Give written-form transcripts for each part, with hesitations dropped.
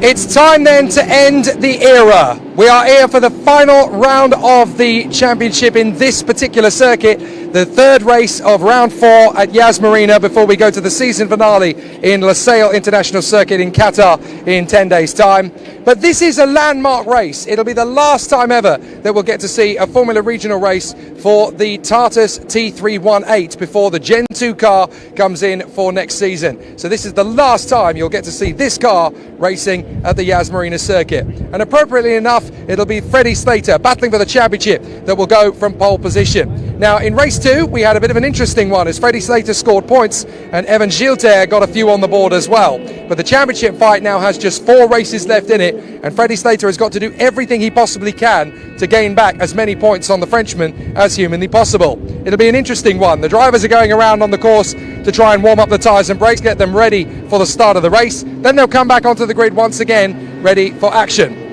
It's time then to end the era. We are here for the final round of the championship in this particular circuit, the third race of round 4 at Yas Marina before we go to the season finale in Losail International Circuit in Qatar in 10 days' time. But this is a landmark race. It'll be the last time ever that we'll get to see a Formula Regional race for the Tartus T318 before the Gen 2 car comes in for next season. So this is the last time you'll get to see this car racing at the Yas Marina circuit. And appropriately enough, it'll be Freddie Slater battling for the championship that will go from pole position. Now in race 2, we had a bit of an interesting one as Freddie Slater scored points and Evan Gilter got a few on the board as well. But the championship fight now has just 4 races left in it, and Freddie Slater has got to do everything he possibly can to gain back as many points on the Frenchman as humanly possible. It'll be an interesting one. The drivers are going around on the course to try and warm up the tyres and brakes, get them ready for the start of the race. Then they'll come back onto the grid once again, ready for action.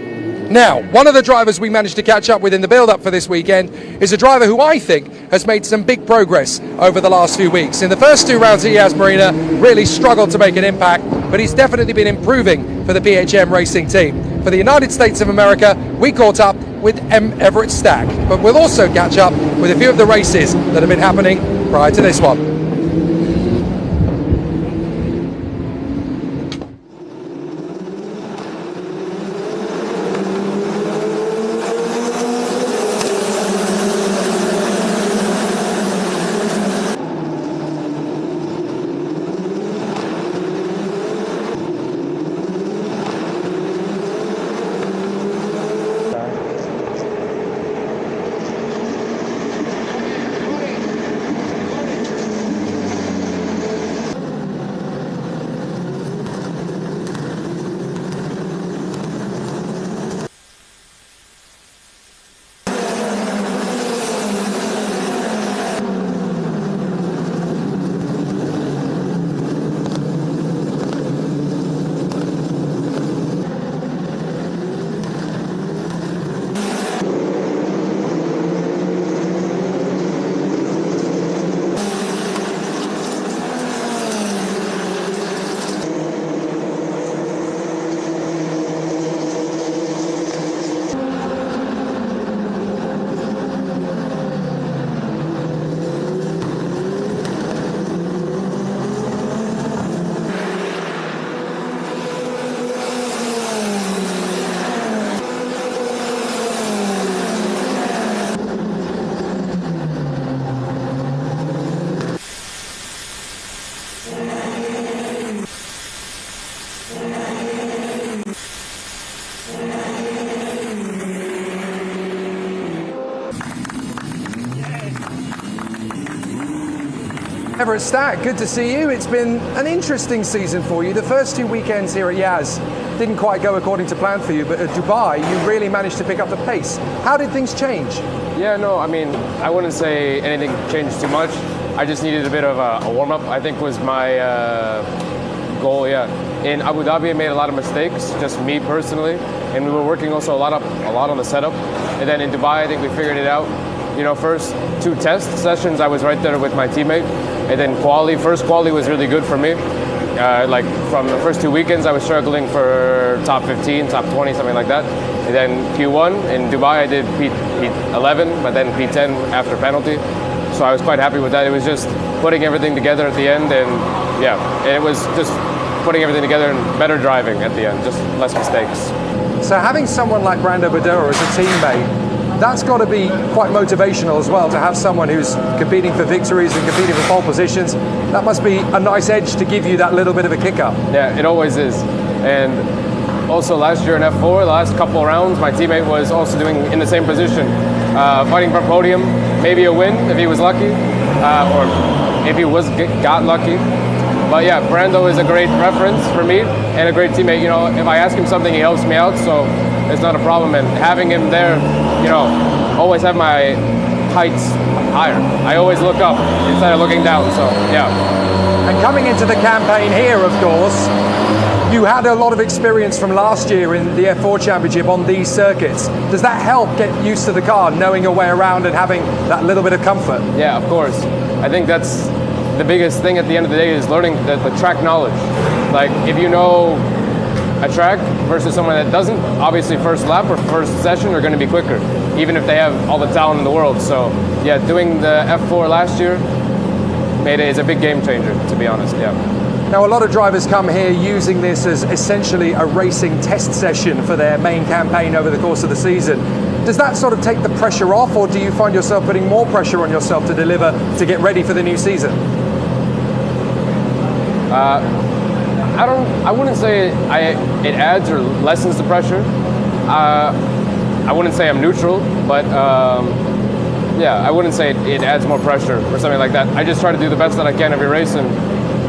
Now, one of the drivers we managed to catch up with in the build-up for this weekend is a driver who I think has made some big progress over the last few weeks. In the first 2 rounds at Yas Marina, really struggled to make an impact, but he's definitely been improving for the PHM racing team. For the United States of America, we caught up with Everett Stack, but we'll also catch up with a few of the races that have been happening prior to this one. Everett Stack, good to see you. It's been an interesting season for you. The first 2 weekends here at Yas didn't quite go according to plan for you, but at Dubai you really managed to pick up the pace. How did things change? Yeah, no, I mean, I wouldn't say anything changed too much. I just needed a bit of a warm-up, I think was my goal, yeah. In Abu Dhabi I made a lot of mistakes, just me personally, and we were working also a lot on the setup. And then in Dubai I think we figured it out. You know, first 2 test sessions I was right there with my teammate. And then first quali was really good for me. Like from the first 2 weekends I was struggling for top 15, top 20, something like that. And then Q1 in Dubai I did P11, but then P10 after penalty. So I was quite happy with that. It was just putting everything together at the end, and yeah, it was just putting everything together and better driving at the end, just less mistakes. So having someone like Brando Badura as a teammate, that's got to be quite motivational as well, to have someone who's competing for victories and competing for pole positions. That must be a nice edge to give you that little bit of a kick up. Yeah, it always is. And also last year in F4, the last couple of rounds, my teammate was also doing in the same position, fighting for podium, maybe a win if he was lucky, or if he got lucky. But yeah, Brando is a great reference for me and a great teammate. You know, if I ask him something, he helps me out, so it's not a problem. And having him there, you know, always have my heights higher. I always look up instead of looking down, so yeah. And coming into the campaign here, of course, you had a lot of experience from last year in the F4 Championship on these circuits. Does that help get used to the car, knowing your way around and having that little bit of comfort? Yeah, of course. I think that's the biggest thing at the end of the day, is learning the track knowledge. Like if you know a track versus someone that doesn't, obviously first lap or first session are going to be quicker, even if they have all the talent in the world. So yeah, doing the F4 last year is a big game changer, to be honest. Yeah. Now, a lot of drivers come here using this as essentially a racing test session for their main campaign over the course of the season. Does that sort of take the pressure off, or do you find yourself putting more pressure on yourself to deliver, to get ready for the new season? I wouldn't say it adds or lessens the pressure. I wouldn't say I'm neutral, but yeah, I wouldn't say it adds more pressure or something like that. I just try to do the best that I can every race and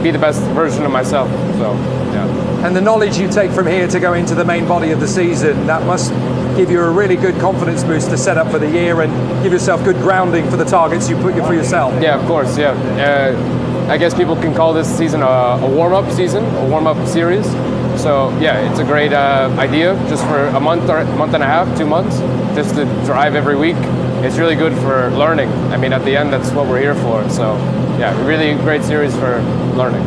be the best version of myself. So, yeah. And the knowledge you take from here to go into the main body of the season, that must give you a really good confidence boost to set up for the year and give yourself good grounding for the targets you put for yourself. Yeah, of course, yeah. I guess people can call this season a warm-up season, a warm-up series. So yeah, it's a great idea just for a month and a half, 2 months, just to drive every week. It's really good for learning. I mean, at the end, that's what we're here for. So yeah, really great series for learning.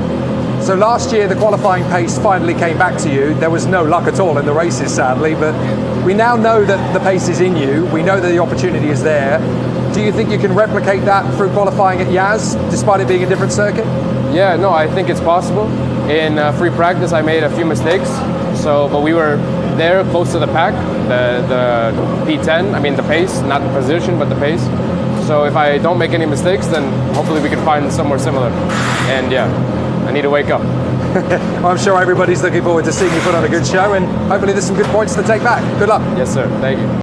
So last year, the qualifying pace finally came back to you. There was no luck at all in the races, sadly, but we now know that the pace is in you. We know that the opportunity is there. Do you think you can replicate that through qualifying at Yaz, despite it being a different circuit? Yeah, no, I think it's possible. In free practice, I made a few mistakes. But we were there close to the pack, the P10. I mean, the pace, not the position, but the pace. So if I don't make any mistakes, then hopefully we can find somewhere similar. And yeah, I need to wake up. I'm sure everybody's looking forward to seeing you put on a good show, and hopefully there's some good points to take back. Good luck. Yes, sir. Thank you.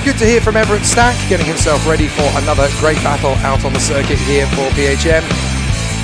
Good to hear from Everett Stack, getting himself ready for another great battle out on the circuit here for PHM.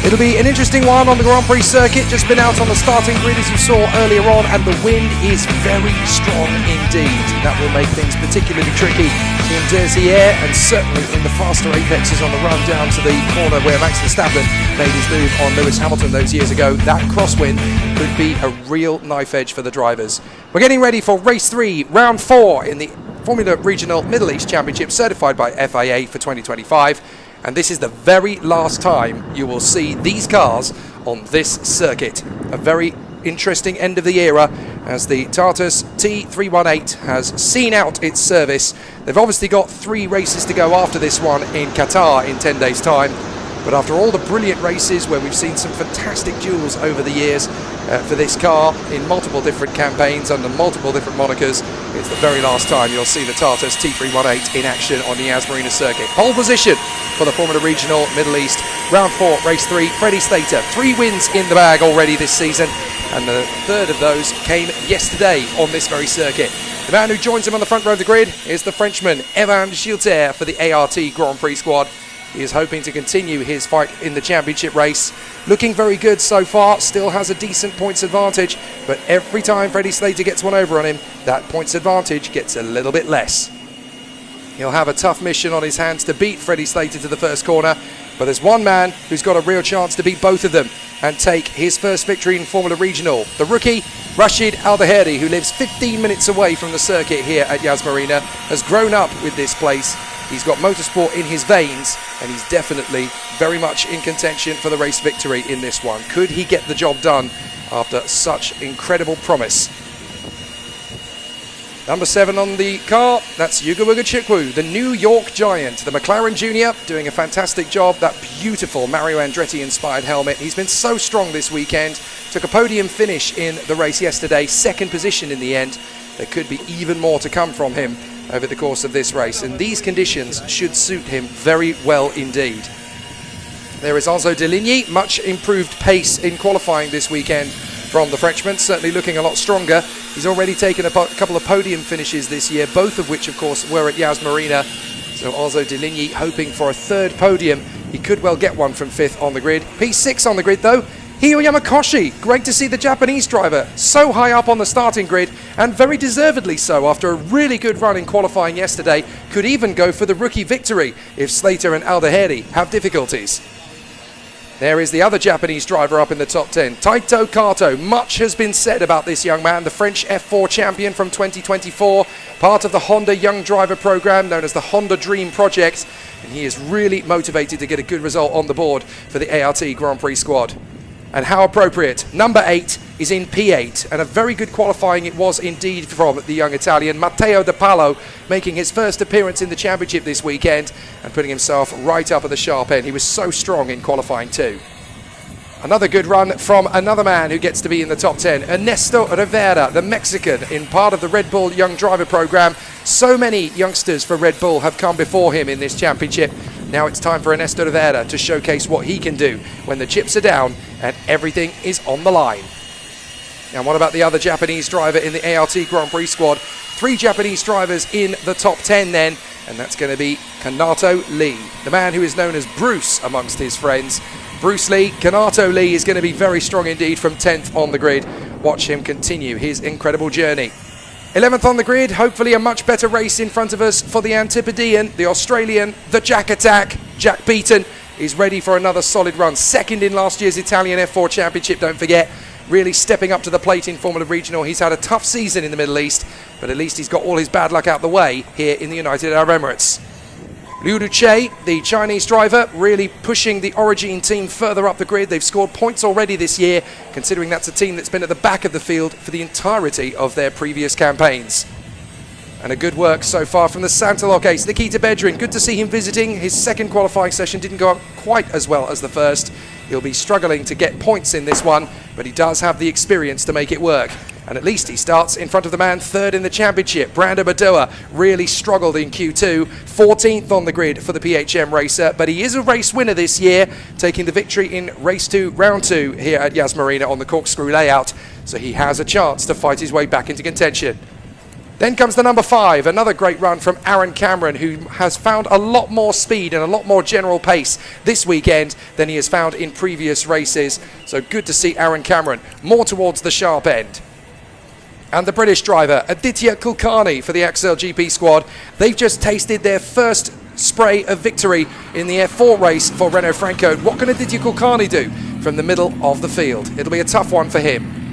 It'll be an interesting one on the Grand Prix circuit, just been out on the starting grid as you saw earlier on, and the wind is very strong indeed. That will make things particularly tricky in Dersier and certainly in the faster apexes on the run down to the corner where Max Verstappen made his move on Lewis Hamilton those years ago. That crosswind could be a real knife edge for the drivers. We're getting ready for race 3, round 4 in the Formula Regional Middle East Championship, certified by FIA for 2025. And this is the very last time you will see these cars on this circuit. A very interesting end of the era as the Tartus T318 has seen out its service. They've obviously got 3 races to go after this one in Qatar in 10 days' time. But after all the brilliant races where we've seen some fantastic duels over the years for this car in multiple different campaigns under multiple different monikers, it's the very last time you'll see the Tartus T318 in action on the Yas Marina circuit. Pole position for the Formula Regional Middle East. Round 4, race 3, Freddie Slater. 3 wins in the bag already this season, and the third of those came yesterday on this very circuit. The man who joins him on the front row of the grid is the Frenchman Evan Schilter for the ART Grand Prix squad. He is hoping to continue his fight in the championship race. Looking very good so far, still has a decent points advantage, but every time Freddie Slater gets one over on him, that points advantage gets a little bit less. He'll have a tough mission on his hands to beat Freddie Slater to the first corner, but there's one man who's got a real chance to beat both of them and take his first victory in Formula Regional. The rookie, Rashid Al-Daheri, who lives 15 minutes away from the circuit here at Yas Marina, has grown up with this place. He's got motorsport in his veins, and he's definitely very much in contention for the race victory in this one. Could he get the job done after such incredible promise? Number 7 on the car, that's Yuga Chukwu, the New York Giant, the McLaren Junior, doing a fantastic job. That beautiful Mario Andretti-inspired helmet. He's been so strong this weekend. Took a podium finish in the race yesterday, 2nd position in the end. There could be even more to come from him over the course of this race, and these conditions should suit him very well indeed. There is Enzo Deligny, much improved pace in qualifying this weekend from the Frenchman, certainly looking a lot stronger. He's already taken a couple of podium finishes this year, both of which of course were at Yas Marina. So Enzo Deligny hoping for a 3rd podium. He could well get one from 5th on the grid. P6 on the grid though, Hio Yamakoshi. Great to see the Japanese driver so high up on the starting grid, and very deservedly so after a really good run in qualifying yesterday. Could even go for the rookie victory if Slater and Al-Daheri have difficulties. There is the other Japanese driver up in the top 10, Taito Kato. Much has been said about this young man, the French F4 champion from 2024, part of the Honda Young Driver program known as the Honda Dream Project, and he is really motivated to get a good result on the board for the ART Grand Prix squad. And how appropriate. Number 8 is in P8, and a very good qualifying it was indeed from the young Italian Matteo De Palo, making his first appearance in the championship this weekend and putting himself right up at the sharp end. He was so strong in qualifying too. Another good run from another man who gets to be in the top 10, Ernesto Rivera, the Mexican, in part of the Red Bull Young Driver Program. So many youngsters for Red Bull have come before him in this championship. Now it's time for Ernesto Rivera to showcase what he can do when the chips are down and everything is on the line. Now, what about the other Japanese driver in the ART Grand Prix squad? 3 Japanese drivers in the top 10 then, and that's going to be Kanato Lee, the man who is known as Bruce amongst his friends. Bruce Lee, Kanato Lee is going to be very strong indeed from 10th on the grid. Watch him continue his incredible journey. 11th on the grid, hopefully a much better race in front of us for the Antipodean, the Australian, the Jack Attack. Jack Beaton is ready for another solid run. Second in last year's Italian F4 Championship, don't forget. Really stepping up to the plate in Formula Regional. He's had a tough season in the Middle East, but at least he's got all his bad luck out the way here in the United Arab Emirates. Liu Duche, the Chinese driver, really pushing the Origin team further up the grid. They've scored points already this year, considering that's a team that's been at the back of the field for the entirety of their previous campaigns. And a good work so far from the Santaloc ace, Nikita Bedrin. Good to see him visiting. His second qualifying session didn't go up quite as well as the first. He'll be struggling to get points in this one, but he does have the experience to make it work. And at least he starts in front of the man third in the championship. Brando Badoa really struggled in Q2, 14th on the grid for the PHM racer, but he is a race winner this year, taking the victory in race 2, round 2 here at Yas Marina on the corkscrew layout, so he has a chance to fight his way back into contention. Then comes the number 5, another great run from Aaron Cameron, who has found a lot more speed and a lot more general pace this weekend than he has found in previous races. So good to see Aaron Cameron more towards the sharp end. And the British driver, Aditya Kulkarni for the Axel GP squad. They've just tasted their first spray of victory in the F4 race for Renault Franco. What can Aditya Kulkarni do from the middle of the field? It'll be a tough one for him.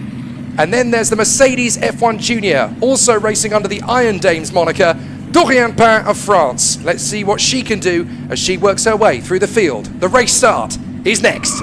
And then there's the Mercedes F1 Junior, also racing under the Iron Dames moniker, Dorian Pain of France. Let's see what she can do as she works her way through the field. The race start is next.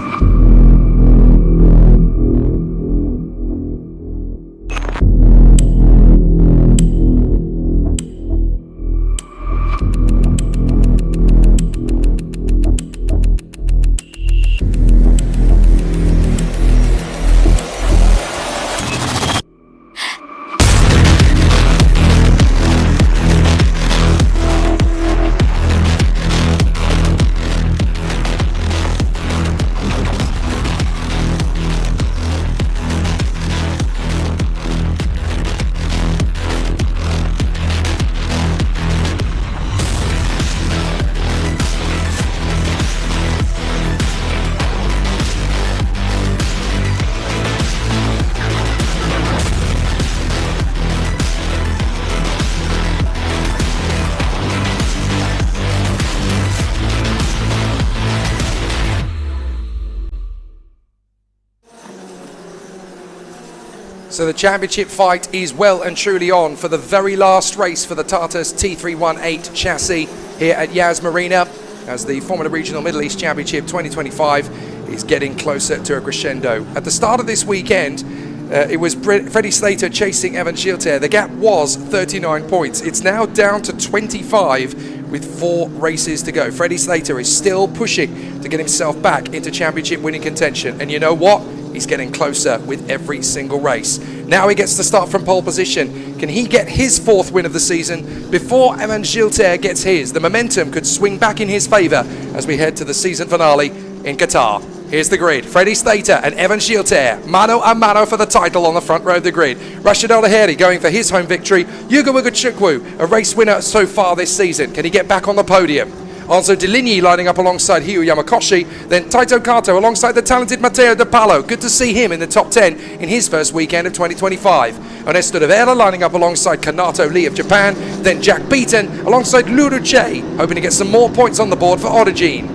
So the championship fight is well and truly on for the very last race for the Tartas T318 chassis here at Yas Marina, as the Formula Regional Middle East Championship 2025 is getting closer to a crescendo. At the start of this weekend, it was Freddie Slater chasing Evan Gilter. The gap was 39 points. It's now down to 25 with 4 races to go. Freddie Slater is still pushing to get himself back into championship winning contention. And you know what? He's getting closer with every single race. Now he gets to start from pole position. Can he get his 4th win of the season before Evan Gilter gets his? The momentum could swing back in his favour as we head to the season finale in Qatar. Here's the grid. Freddie Slater and Evan Gilter, mano a mano for the title on the front row of the grid. Rashid Al-Lahiri going for his home victory. Yuga Chukwu, a race winner so far this season. Can he get back on the podium? Anzo Deligny lining up alongside Hiyu Yamakoshi, then Taito Kato alongside the talented Matteo De Palo. Good to see him in the top 10 in his first weekend of 2025. Ernesto Rivera lining up alongside Kanato Lee of Japan, then Jack Beaton alongside Liu Duche, hoping to get some more points on the board for Origin.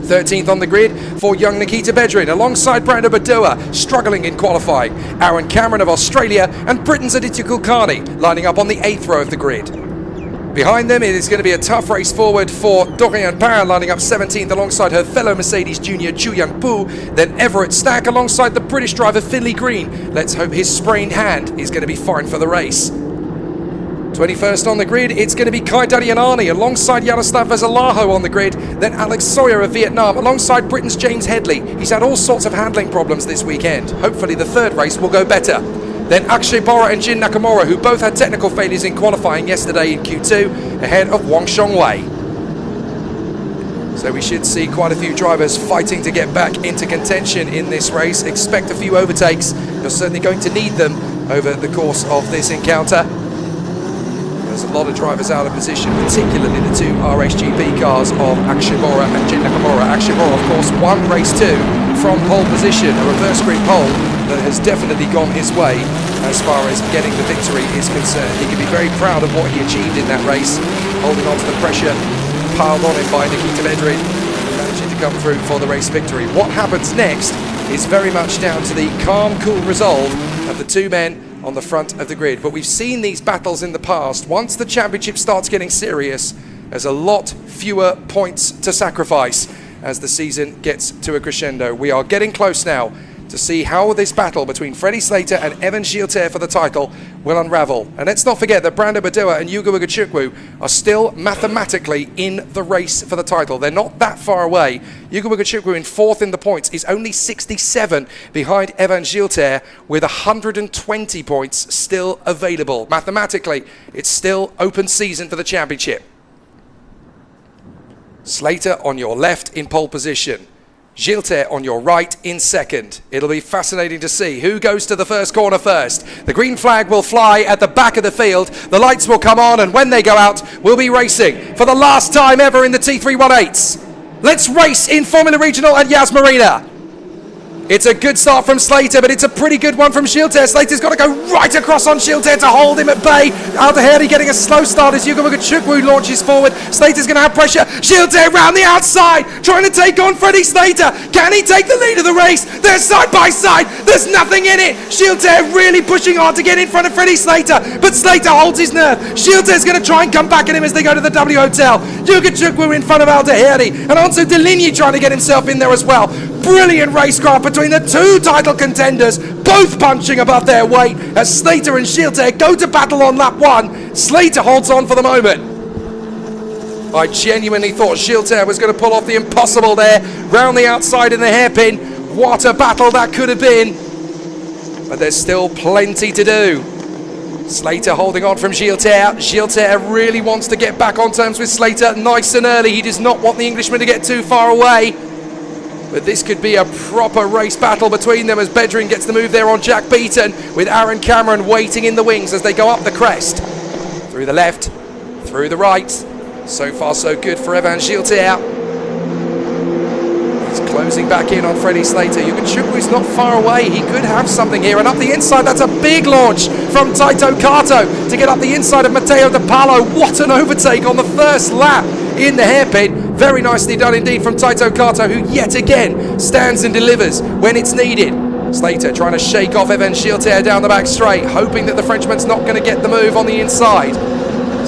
13th on the grid for young Nikita Bedrin alongside Brando Badoa, struggling in qualifying. Aaron Cameron of Australia and Britain's Aditya Kulkarni lining up on the 8th row of the grid. Behind them, it is going to be a tough race forward for Dorian Parr, lining up 17th alongside her fellow Mercedes junior Chu Yang-pu. Then Everett Stack alongside the British driver Finley Green. Let's hope his sprained hand is going to be fine for the race. 21st on the grid, it's going to be Kai Dadianani alongside Yaroslav Veselaho on the grid. Then Alex Sawyer of Vietnam alongside Britain's James Headley. He's had all sorts of handling problems this weekend. Hopefully the third race will go better. Then Akshay Bora and Jin Nakamura, who both had technical failures in qualifying yesterday in Q2, ahead of Wang Xiongwei. So we should see quite a few drivers fighting to get back into contention in this race. Expect a few overtakes. You're certainly going to need them over the course of this encounter. There's a lot of drivers out of position, particularly the two RHGP cars of Akshay Bora and Jin Nakamura. Akshay Bora, of course, won race 2 from pole position, a reverse grid pole that has definitely gone his way as far as getting the victory is concerned. He can be very proud of what he achieved in that race, holding on to the pressure piled on him by Nikita Bedrin, managing to come through for the race victory. What happens next is very much down to the calm, cool resolve of the two men on the front of the grid. But we've seen these battles in the past. Once the championship starts getting serious, there's a lot fewer points to sacrifice as the season gets to a crescendo. We are getting close now to see how this battle between Freddie Slater and Evan Gilter for the title will unravel. And let's not forget that Brando Badua and Yuga Wagachukwu are still mathematically in the race for the title. They're not that far away. Yuga Wagachukwu in 4th in the points is only 67 behind Evan Gilter with 120 points still available. Mathematically, it's still open season for the championship. Slater on your left in pole position. Gilter on your right in second. It'll be fascinating to see who goes to the first corner first. The green flag will fly at the back of the field. The lights will come on, and when they go out, we'll be racing for the last time ever in the T318s. Let's race in Formula Regional at Yas Marina. It's a good start from Slater, but it's a pretty good one from Gilter. Slater's got to go right across on Gilter to hold him at bay. Aldeherdi getting a slow start as Yuga Wagachukwu launches forward. Slater's going to have pressure. Gilter round the outside, trying to take on Freddie Slater. Can he take the lead of the race? They're side by side. There's nothing in it. Gilter really pushing hard to get in front of Freddie Slater, but Slater holds his nerve. Gilter's going to try and come back at him as they go to the W Hotel. Yuga Wagachukwu in front of Aldeherdi, and also Deligny trying to get himself in there as well. Brilliant racecraft between the two title contenders, both punching above their weight as Slater and Gilter go to battle on lap 1. Slater holds on for the moment. I genuinely thought Gilter was going to pull off the impossible there, round the outside in the hairpin. What a battle that could have been. But there's still plenty to do. Slater holding on from Gilter. Gilter really wants to get back on terms with Slater nice and early. He does not want the Englishman to get too far away. But this could be a proper race battle between them as Bedrin gets the move there on Jack Beaton, with Aaron Cameron waiting in the wings as they go up the crest. Through the left, through the right. So far so good for Evan Gilter. He's closing back in on Freddie Slater. Yuga Wagachukwu not far away. He could have something here. And up the inside, that's a big launch from Taito Kato to get up the inside of Matteo De Palo. What an overtake on the first lap in the hairpin. Very nicely done indeed from Taito Kato, who yet again stands and delivers when it's needed. Slater trying to shake off Evan Gilter down the back straight, hoping that the Frenchman's not going to get the move on the inside.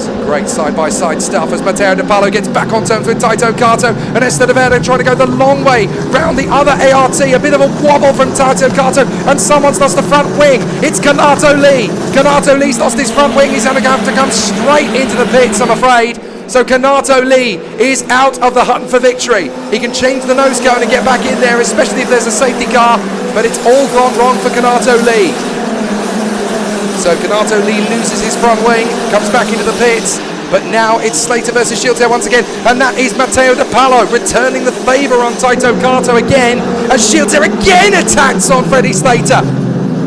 Some great side-by-side stuff as Matteo De Palo gets back on terms with Taito Kato, and Esther De Verde trying to go the long way round the other ART. A bit of a wobble from Taito Kato, and someone's lost the front wing. It's Kanato Lee. Kanato Lee's lost his front wing. He's going to have to come straight into the pits, I'm afraid. So Kanato Lee is out of the hunt for victory. He can change the nose cone and get back in there, especially if there's a safety car, but it's all gone wrong for Kanato Lee. So Kanato Lee loses his front wing, comes back into the pits, but now it's Slater versus Gilter once again, and that is Matteo De Palo returning the favour on Taito Kato again, as Gilter again attacks on Freddie Slater.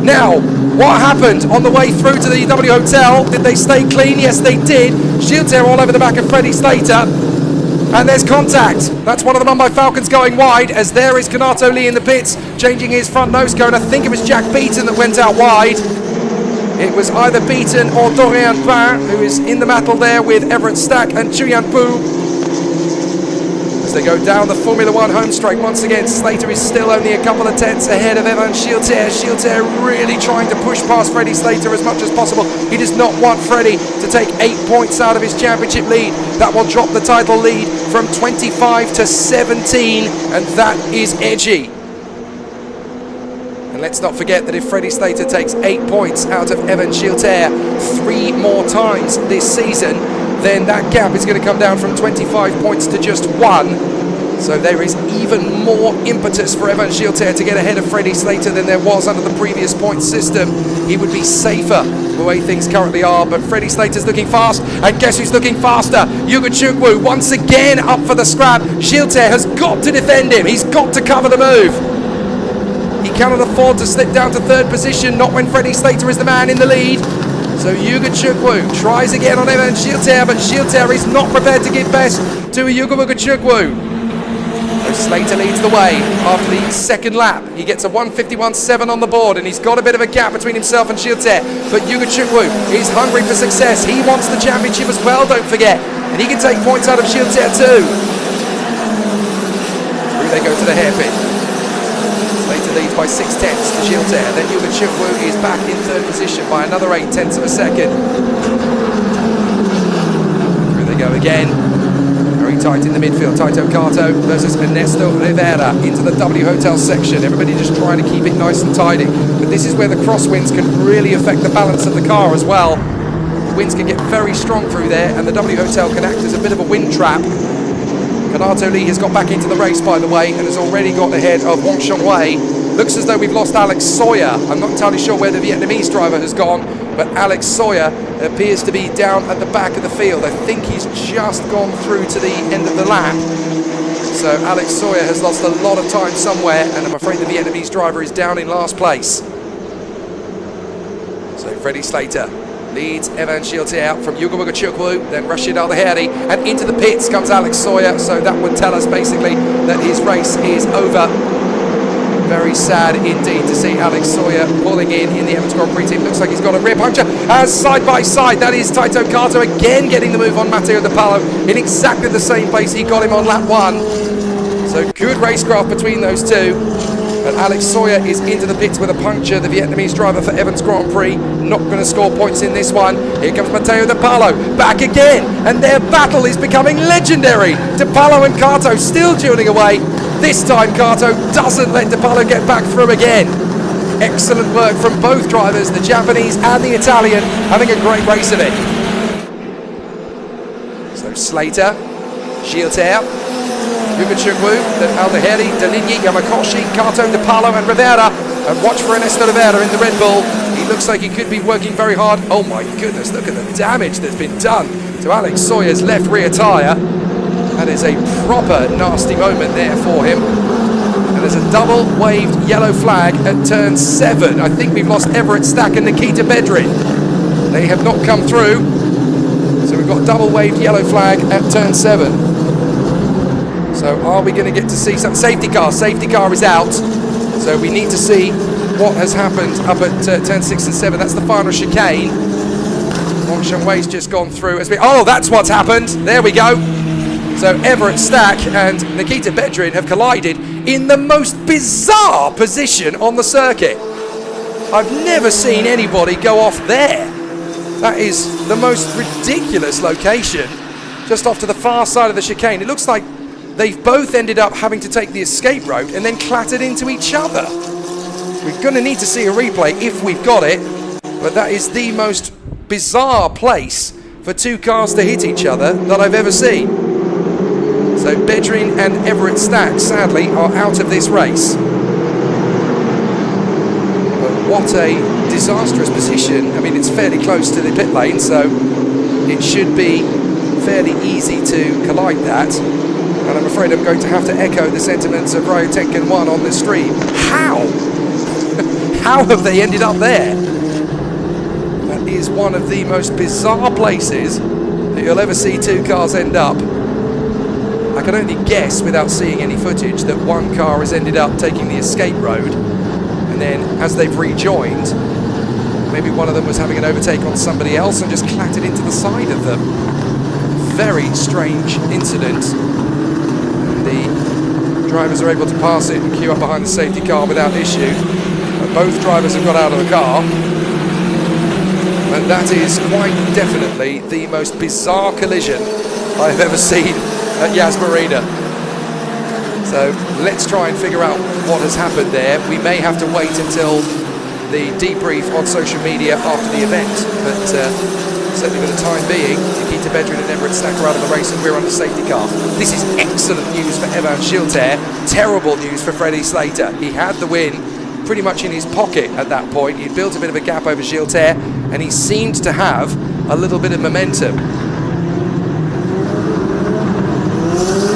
Now, what happened on the way through to the W Hotel? Did they stay clean? Yes, they did. Gilter all over the back of Freddie Slater. And there's contact. That's one of the Mumbai Falcons going wide, as there is Kanato Lee in the pits, changing his front nose cone. I think it was Jack Beaton that went out wide. It was either Beaton or Dorian Parr, who is in the battle there with Everett Stack and Chu Yan-pu. as they go down the Formula One home straight. Once again, Slater is still only a couple of tenths ahead of Evan Schielter. Schielter really trying to push past Freddie Slater as much as possible. He does not want Freddie to take 8 points out of his championship lead. That will drop the title lead from 25 to 17, and that is edgy. And let's not forget that if Freddie Slater takes 8 points out of Evan Schielter 3 more times this season, then that gap is going to come down from 25 points to just 1. So there is even more impetus for Evan Schielter to get ahead of Freddie Slater than there was under the previous point system. He would be safer the way things currently are, but Freddie Slater's looking fast, and guess who's looking faster? Yuga Chukwu once again up for the scrap. Schielter has got to defend him. He's got to cover the move. He cannot afford to slip down to 3rd position, not when Freddie Slater is the man in the lead. So Yuga Chukwu tries again on Evan Schielter, but Schielter is not prepared to give best to Yuga Chukwu. So Slater leads the way after the 2nd lap. He gets a 1:51.7 on the board, and he's got a bit of a gap between himself and Schielter. But Yuga Chukwu is hungry for success. He wants the championship as well, don't forget. And he can take points out of Schielter too. Through they go to the hairpin. Slater leads by 6 tenths to Schielter. Then Yuga Chukwu is back in 3rd position by another 8 tenths of a second. Through they go again. Very tight in the midfield. Taito Kato versus Ernesto Rivera into the W Hotel section. Everybody just trying to keep it nice and tidy. But this is where the crosswinds can really affect the balance of the car as well. The winds can get very strong through there, and the W Hotel can act as a bit of a wind trap. Kanato Lee has got back into the race, by the way, and has already got ahead of Wong Shong Wei. Looks as though we've lost Alex Sawyer. I'm not entirely sure where the Vietnamese driver has gone, but Alex Sawyer appears to be down at the back of the field. I think he's just gone through to the end of the lap. So Alex Sawyer has lost a lot of time somewhere, and I'm afraid the Vietnamese driver is down in last place. So Freddie Slater leads Evan Schielter out from Yuga Chukwu, then Rashid Al-Daheri, and into the pits comes Alex Sawyer. So that would tell us basically that his race is over. Very sad indeed to see Alex Sawyer pulling in the Emirates Grand Prix team. Looks like he's got a rear puncture as side by side. That is Taito Kato again getting the move on Matteo De Palo in exactly the same place he got him on lap 1. So good racecraft between those two. And Alex Sawyer is into the pits with a puncture. The Vietnamese driver for Evans Grand Prix not going to score points in this one. Here comes Matteo De Palo back again, and their battle is becoming legendary. De Palo and Kato still dueling away. This time Kato doesn't let De Palo get back through again. Excellent work from both drivers, the Japanese and the Italian, having a great race of it. So Slater, Schielter, Yuga Chukwu, then Al-Daheri, Deligny, Yamakoshi, Kato, De Palo and Rivera. And watch for Ernesto Rivera in the Red Bull. He looks like he could be working very hard. Oh my goodness, look at the damage that's been done to Alex Sawyer's left rear tyre. That is a proper nasty moment there for him. And there's a double waved yellow flag at turn 7. I think we've lost Everett Stack and Nikita Bedrin. They have not come through. So we've got double waved yellow flag at turn 7. So are we going to get to see some safety car? Safety car is out. So we need to see what has happened up at turn 6 and 7. That's the final chicane. Wong Sheng Wei's just gone through. Oh, that's what's happened. There we go. So Everett Stack and Nikita Bedrin have collided in the most bizarre position on the circuit. I've never seen anybody go off there. That is the most ridiculous location, just off to the far side of the chicane. It looks like they've both ended up having to take the escape route and then clattered into each other. We're going to need to see a replay if we've got it, but that is the most bizarre place for two cars to hit each other that I've ever seen. So Bedrin and Everett Stack, sadly, are out of this race. But what a disastrous position. I mean, it's fairly close to the pit lane, so it should be fairly easy to collide that. And I'm afraid I'm going to have to echo the sentiments of Ryo Tenken 1 on the stream. How? How have they ended up there? That is one of the most bizarre places that you'll ever see two cars end up. I can only guess, without seeing any footage, that one car has ended up taking the escape road, and then as they've rejoined, maybe one of them was having an overtake on somebody else and just clattered into the side of them. Very strange incident. the drivers are able to pass it and queue up behind the safety car without issue. Both drivers have got out of the car, and that is quite definitely the most bizarre collision I've ever seen at Yas Marina. So let's try and figure out what has happened there. We may have to wait until the debrief on social media after the event, but certainly for the time being, Nikita Bedrin and Everett Stack are out of the race and we're on the safety car. This is excellent news for Evan Gilter, terrible news for Freddie Slater. He had the win pretty much in his pocket at that point. He'd built a bit of a gap over Gilter and he seemed to have a little bit of momentum.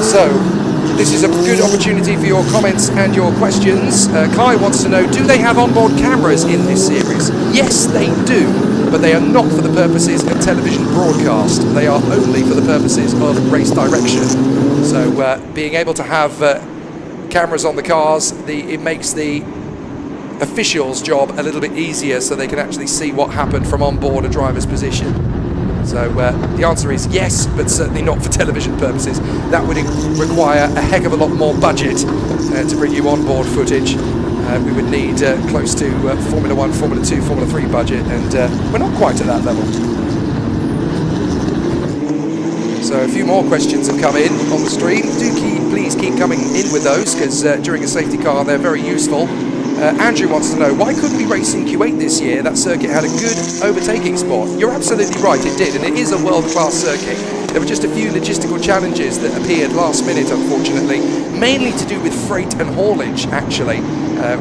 So this is a good opportunity for your comments and your questions. Kai wants to know, do they have onboard cameras in this series? Yes, they do, but they are not for the purposes of television broadcast. They are only for the purposes of race direction. So being able to have cameras on the cars, it makes the officials' job a little bit easier so they can actually see what happened from on board a driver's position. So the answer is yes, but certainly not for television purposes. That would require a heck of a lot more budget to bring you onboard footage. We would need close to Formula 1, Formula 2, Formula 3 budget, and we're not quite at that level. So a few more questions have come in on the stream. Please keep coming in with those, because during a safety car they're very useful. Andrew wants to know, why couldn't we race in Kuwait this year? That circuit had a good overtaking spot. You're absolutely right, it did, and it is a world-class circuit. There were just a few logistical challenges that appeared last minute, unfortunately, mainly to do with freight and haulage, actually,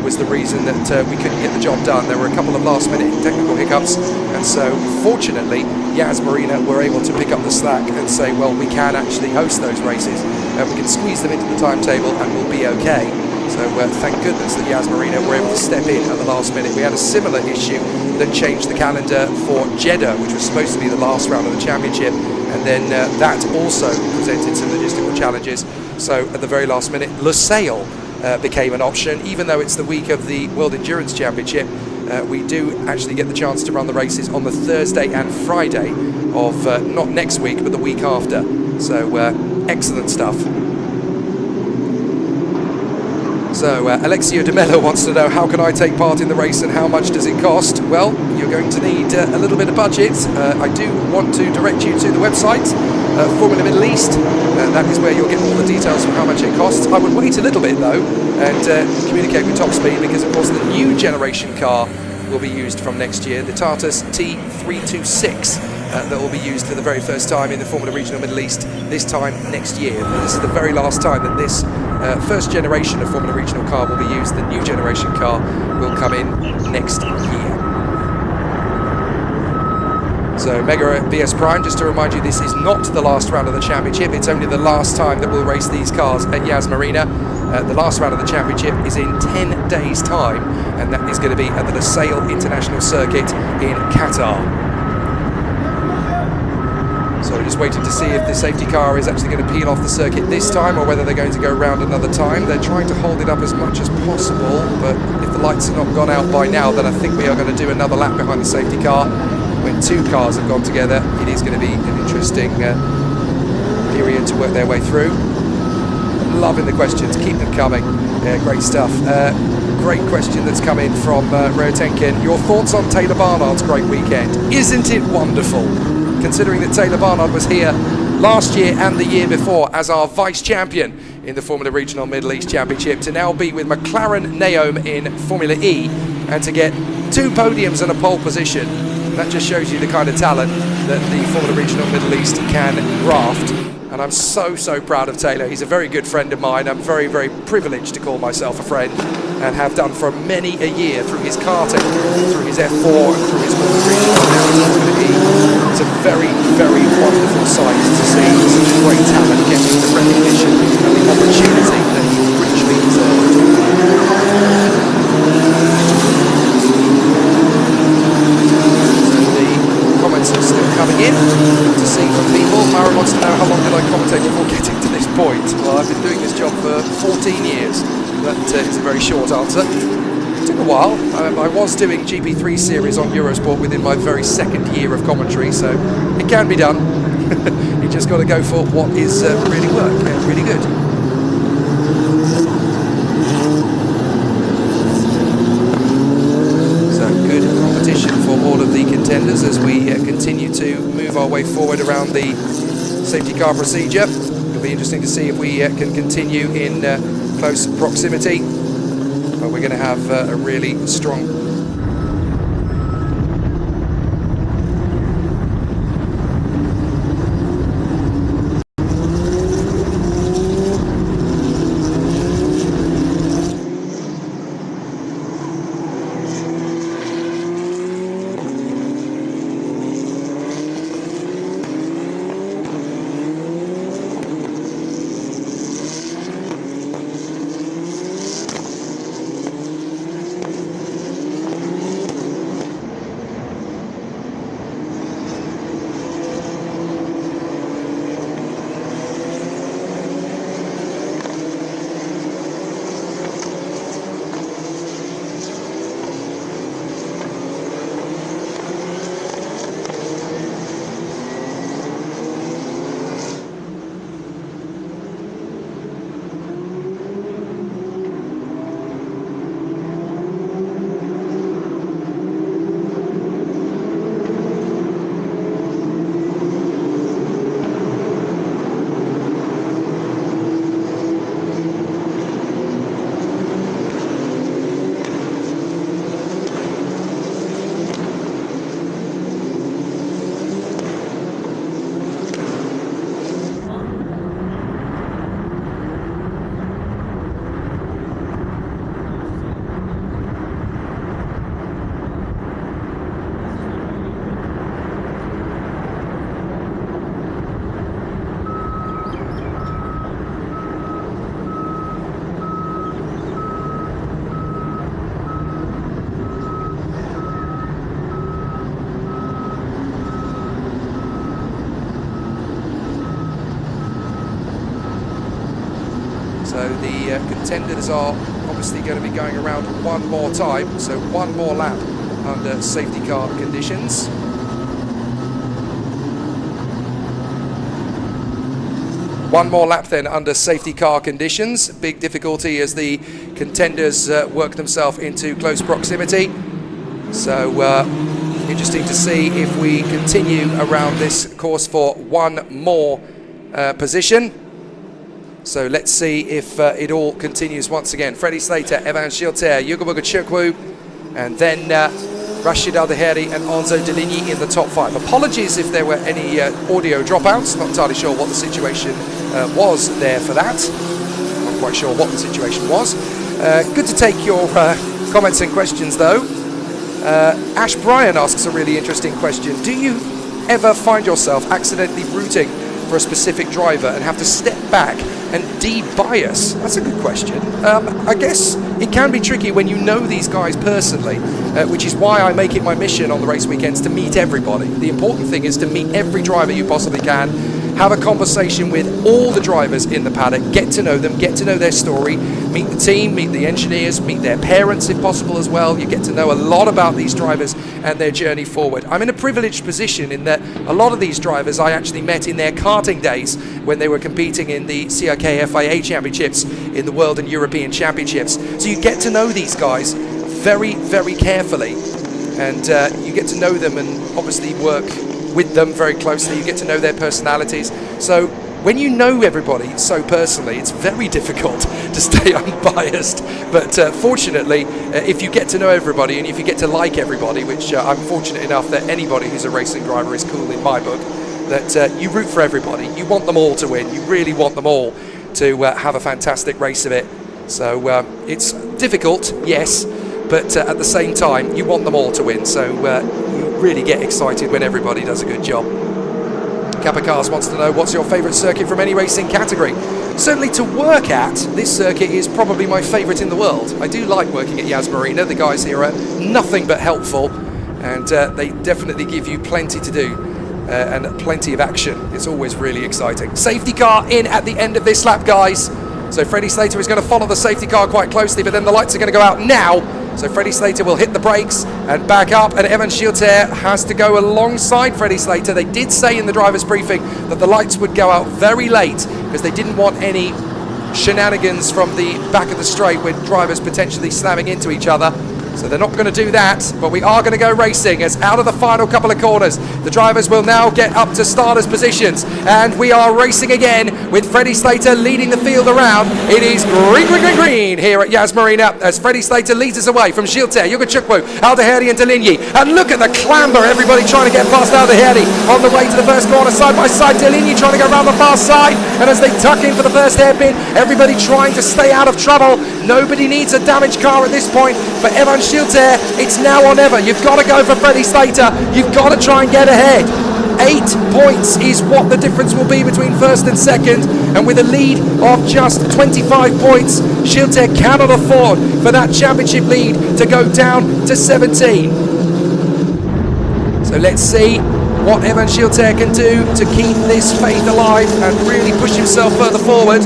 was the reason that we couldn't get the job done. There were a couple of last-minute technical hiccups, and so, fortunately, Yas Marina were able to pick up the slack and say, well, we can actually host those races, we can squeeze them into the timetable and we'll be okay. So thank goodness that Yas Marina were able to step in at the last minute. We had a similar issue that changed the calendar for Jeddah, which was supposed to be the last round of the championship, and then that also presented some logistical challenges. So at the very last minute, Lusail became an option. Even though it's the week of the World Endurance Championship, we do actually get the chance to run the races on the Thursday and Friday of not next week, but the week after. So excellent stuff. So Alexio De Mello wants to know, how can I take part in the race and how much does it cost? Well, you're going to need a little bit of budget. I do want to direct you to the website, Formula Middle East. That is where you'll get all the details for how much it costs. I would wait a little bit though and communicate with Top Speed, because of course the new generation car will be used from next year, the Tartus T326. That will be used for the very first time in the Formula Regional Middle East this time next year. This is the very last time that this first generation of Formula Regional car will be used. The new generation car will come in next year. So Mega VS Prime, just to remind you, this is not the last round of the championship. It's only the last time that we'll race these cars at Yas Marina. The last round of the championship is in 10 days' time, and that is going to be at the Lusail International Circuit in Qatar. So we're just waiting to see if the safety car is actually going to peel off the circuit this time, or whether they're going to go round another time. They're trying to hold it up as much as possible, but if the lights have not gone out by now, then I think we are going to do another lap behind the safety car. When two cars have gone together, it is going to be an interesting period to work their way through. Loving the questions, keep them coming. Yeah, great stuff. Great question that's come in from Rotenkin. Your thoughts on Taylor Barnard's great weekend? Isn't it wonderful? Considering that Taylor Barnard was here last year and the year before as our vice-champion in the Formula Regional Middle East Championship, to now be with McLaren Neome in Formula E and to get 2 podiums and a pole position. That just shows you the kind of talent that the Formula Regional Middle East can graft. And I'm so proud of Taylor. He's a very good friend of mine. I'm very privileged to call myself a friend, and have done for many a year through his karting, through his F4, and through his Formula Regional, and now his Formula E. It's a very wonderful sight to see such a great talent getting the recognition and the opportunity that he richly deserved. Comments are still coming in to see from people. Mara wants to know, how long did I commentate before getting to this point? Well, I've been doing this job for 14 years. That is a very short answer. It took a while. I was doing GP3 series on Eurosport within my very second year of commentary, so it can be done. You just got to go for what is really good. good competition for all of the contenders as we continue to move our way forward around the safety car procedure. It'll be interesting to see if we can continue in close proximity, but we're going to have a really strong So the contenders are obviously going to be going around one more time, so one more lap under safety car conditions. One more lap then under safety car conditions. Big difficulty as the contenders work themselves into close proximity. So interesting to see if we continue around this course for one more position. So let's see if it all continues once again. Freddie Slater, Evan Schilter, Yugobuga Chukwu, and then Rashid Al-Daheri and Enzo Deligny in the top five. Apologies if there were any audio dropouts. Not entirely sure what the situation was there for that. Not quite sure what the situation was. Good to take your comments and questions though. Ash Bryan asks a really interesting question. Do you ever find yourself accidentally rooting for a specific driver and have to step back and de-bias? That's a good question. I guess it can be tricky when you know these guys personally, which is why I make it my mission on the race weekends to meet everybody. The important thing is to meet every driver you possibly can, have a conversation with all the drivers in the paddock, get to know them, get to know their story, meet the team, meet the engineers, meet their parents if possible as well. You get to know a lot about these drivers and their journey forward. I'm in a privileged position in that a lot of these drivers I actually met in their karting days when they were competing in the CRK FIA Championships, in the World and European Championships. So you get to know these guys very, very carefully, and you get to know them and obviously work with them very closely. You get to know their personalities. So when you know everybody so personally, it's very difficult to stay unbiased. But fortunately, if you get to know everybody and if you get to like everybody, which I'm fortunate enough that anybody who's a racing driver is cool in my book, that you root for everybody. You want them all to win. You really want them all to have a fantastic race of it. So it's difficult, yes, but at the same time, you want them all to win. So you really get excited when everybody does a good job. Kappa Cars wants to know, what's your favourite circuit from any racing category? Certainly to work at, this circuit is probably my favourite in the world. I do like working at Yas Marina. The guys here are nothing but helpful, and they definitely give you plenty to do and plenty of action. It's always really exciting. Safety car in at the end of this lap, guys. So Freddie Slater is going to follow the safety car quite closely, but then the lights are going to go out now. So Freddie Slater will hit the brakes and back up, and Evan Schilter has to go alongside Freddie Slater. They did say in the driver's briefing that the lights would go out very late because they didn't want any shenanigans from the back of the straight with drivers potentially slamming into each other. So they're not going to do that, but we are going to go racing as out of the final couple of corners. The drivers will now get up to starters' positions, and we are racing again with Freddie Slater leading the field around. It is green, green, green, green here at Yas Marina as Freddie Slater leads us away from Shilter, Yugachukwu, Aldeheri and Deligny. And look at the clamber, everybody trying to get past Aldeheri on the way to the first corner, side by side. Deligny trying to go around the far side, and as they tuck in for the first hairpin, everybody trying to stay out of trouble. Nobody needs a damaged car at this point. For Evan Shilter, it's now or never. You've got to go for Freddie Slater. You've got to try and get ahead. 8 points is what the difference will be between first and second, and with a lead of just 25 points, Shilter cannot afford for that championship lead to go down to 17. So let's see what Evan Shilter can do to keep this faith alive and really push himself further forward.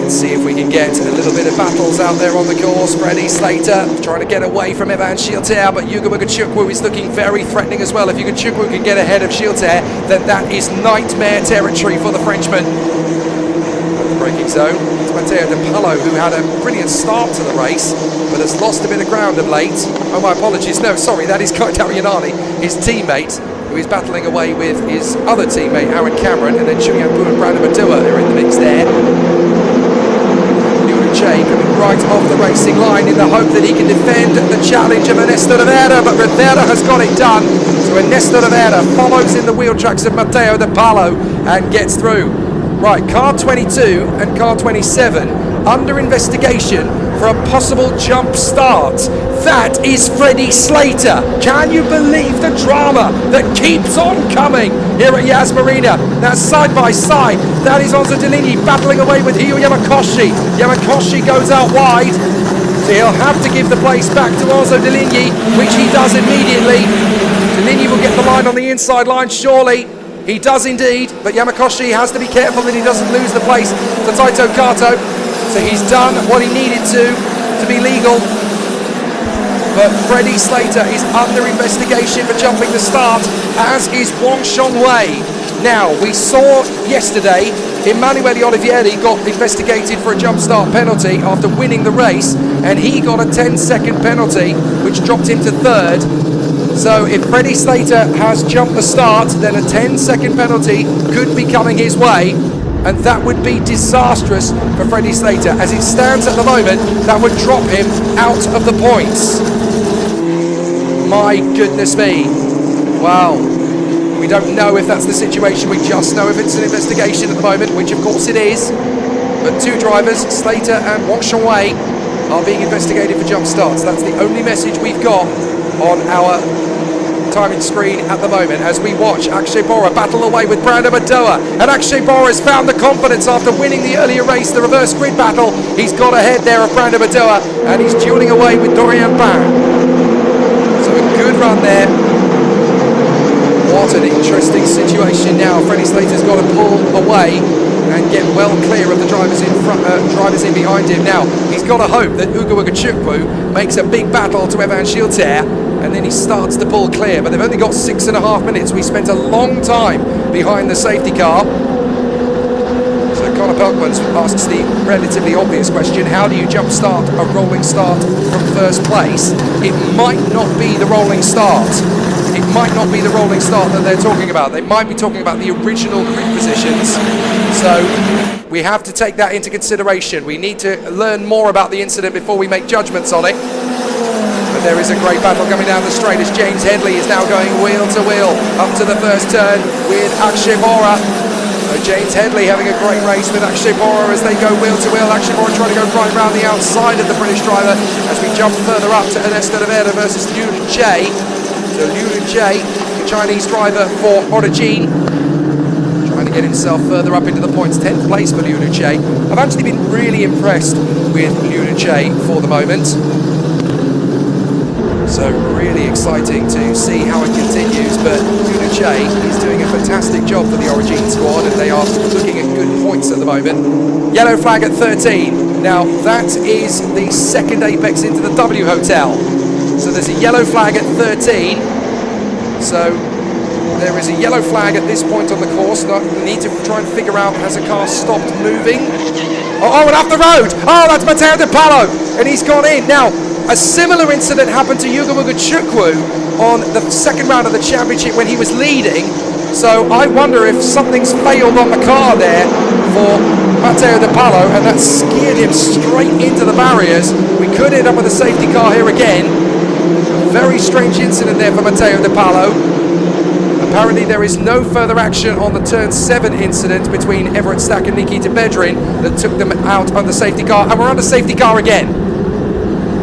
Let's see if we can get a little bit of battles out there on the course. Freddie Slater trying to get away from Evan Shilter, but Yugachukwu is looking very threatening as well. If Yugachukwu can get ahead of Shilter, then that is nightmare territory for the Frenchman. The braking zone, it's Matteo De Palo, who had a brilliant start to the race, but has lost a bit of ground of late. Oh, my apologies. No, sorry, that is Kai Darianani, his teammate, who is battling away with his other teammate, Aaron Cameron, and then Chuyan Bu and Brandon Madua are in the mix there. Jay coming right off the racing line in the hope that he can defend the challenge of Ernesto Rivera, but Rivera has got it done. So Ernesto Rivera follows in the wheel tracks of Matteo De Palo and gets through. Right, car 22 and car 27 under investigation for a possible jump start. That is Freddie Slater. Can you believe the drama that keeps on coming here at Yas Marina? Now side by side, that is Onzo Deligny battling away with Hio Yamakoshi. Yamakoshi goes out wide, so he'll have to give the place back to Onzo Deligny, which he does immediately. Deligny will get the line on the inside line, surely. He does indeed, but Yamakoshi has to be careful that he doesn't lose the place to Taito Kato. So he's done what he needed to be legal. But Freddie Slater is under investigation for jumping the start, as is Wang Shongwei. Now, we saw yesterday Emanuele Olivieri got investigated for a jump start penalty after winning the race, and he got a 10-second penalty, which dropped him to third. So if Freddie Slater has jumped the start, then a 10-second penalty could be coming his way, and that would be disastrous for Freddie Slater. As it stands at the moment, that would drop him out of the points. My goodness me. Wow. We don't know if that's the situation, we just know if it's an investigation at the moment, which of course it is. But two drivers, Slater and Wang Shongwei, are being investigated for jump starts. That's the only message we've got on our timing screen at the moment as we watch Akshay Bora battle away with Brandon Madoa. And Akshay Bora has found the confidence after winning the earlier race, the reverse grid battle. He's got ahead there of Brandon Madoa, and he's dueling away with Dorian Ban. So a good run there. What an interesting situation now. Freddie Slater's got to pull away and get well clear of the drivers in front, drivers in behind him. Now he's got to hope that Yugachukwu makes a big battle to Evan Shilter, and then he starts to pull clear. But they've only got 6.5 minutes. We spent a long time behind the safety car. So Conor Pelkman asks the relatively obvious question: how do you jump start a rolling start from first place? It might not be the rolling start. It might not be the rolling start that they're talking about. They might be talking about the original grid positions. So we have to take that into consideration. We need to learn more about the incident before we make judgments on it. But there is a great battle coming down the straight as James Headley is now going wheel to wheel up to the first turn with Akshay Bora. So James Headley having a great race with Akshay Bora as they go wheel to wheel. Akshay Bora trying to go right round the outside of the British driver as we jump further up to Ernesto Rivera versus Liu Jie. So Liu Jie, the Chinese driver for Origin, trying to get himself further up into the points. 10th place for Liu Jie. I've actually been really impressed with Liu Jie for the moment. So really exciting to see how it continues, but Liu Jie is doing a fantastic job for the Origin squad, and they are looking at good points at the moment. Yellow flag at 13. Now that is the second apex into the W Hotel. So there's a yellow flag at 13. So there is a yellow flag at this point on the course. We need to try and figure out, has a car stopped moving? Oh, and off the road. Oh, that's Matteo De Palo, and he's gone in. Now, a similar incident happened to Yuga Chukwu on the second round of the championship when he was leading. So I wonder if something's failed on the car there for Matteo De Palo, and that skied him straight into the barriers. We could end up with a safety car here again. A very strange incident there for Matteo De Palo. Apparently there is no further action on the turn 7 incident between Everett Stack and Nikita Bedrin that took them out on the safety car, and we're on the safety car again.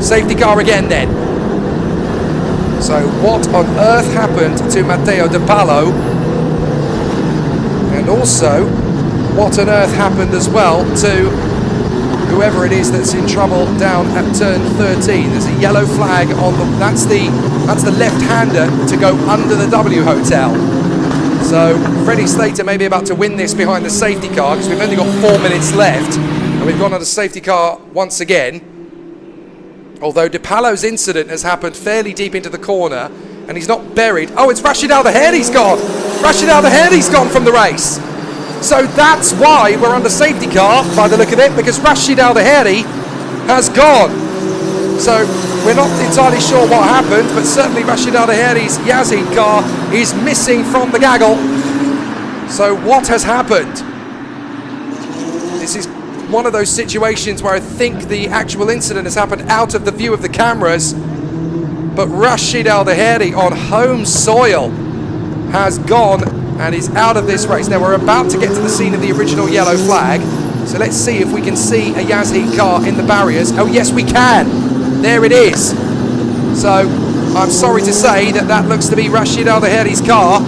Safety car again then. So what on earth happened to Matteo De Palo? And also, what on earth happened as well to whoever it is that's in trouble down at turn 13? There's a yellow flag on the, that's the left-hander to go under the W Hotel. So Freddie Slater may be about to win this behind the safety car, because we've only got 4 minutes left, and we've gone on the safety car once again. Although De Palo's incident has happened fairly deep into the corner, and he's not buried. Oh, it's Rashid Al Daheri's gone. Rashid Al Daheri's gone from the race. So that's why we're under safety car, by the look of it, because Rashid Al Daheri has gone. So we're not entirely sure what happened, but certainly Rashid Al Daheri's Yazid car is missing from the gaggle. So what has happened? This is one of those situations where I think the actual incident has happened out of the view of the cameras, but Rashid Al Daheri on home soil has gone and is out of this race. Now we're about to get to the scene of the original yellow flag, so let's see if we can see a Yazid car in the barriers. Oh yes, we can. There it is. So I'm sorry to say that that looks to be Rashid Al Daheri's car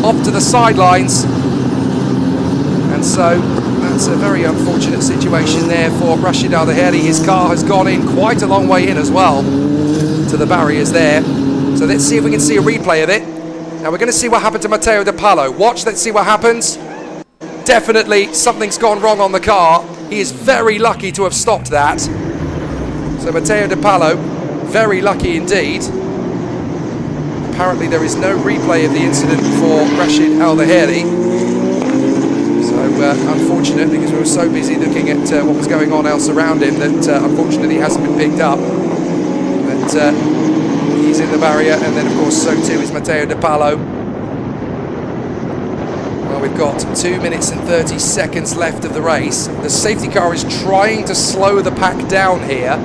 off to the sidelines, and so that's a very unfortunate situation there for Rashid Al Daheri. His car has gone in quite a long way in as well to the barriers there. So let's see if we can see a replay of it. Now we're going to see what happened to Matteo De Palo. Watch, let's see what happens. Definitely something's gone wrong on the car. He is very lucky to have stopped that. So Matteo De Palo, very lucky indeed. Apparently there is no replay of the incident for Rashid Al Daheri. Unfortunate, because we were so busy looking at what was going on else around him that unfortunately hasn't been picked up. But he's in the barrier, and then of course so too is Matteo De Palo. Well, we've got 2 minutes and 30 seconds left of the race. The safety car is trying to slow the pack down here,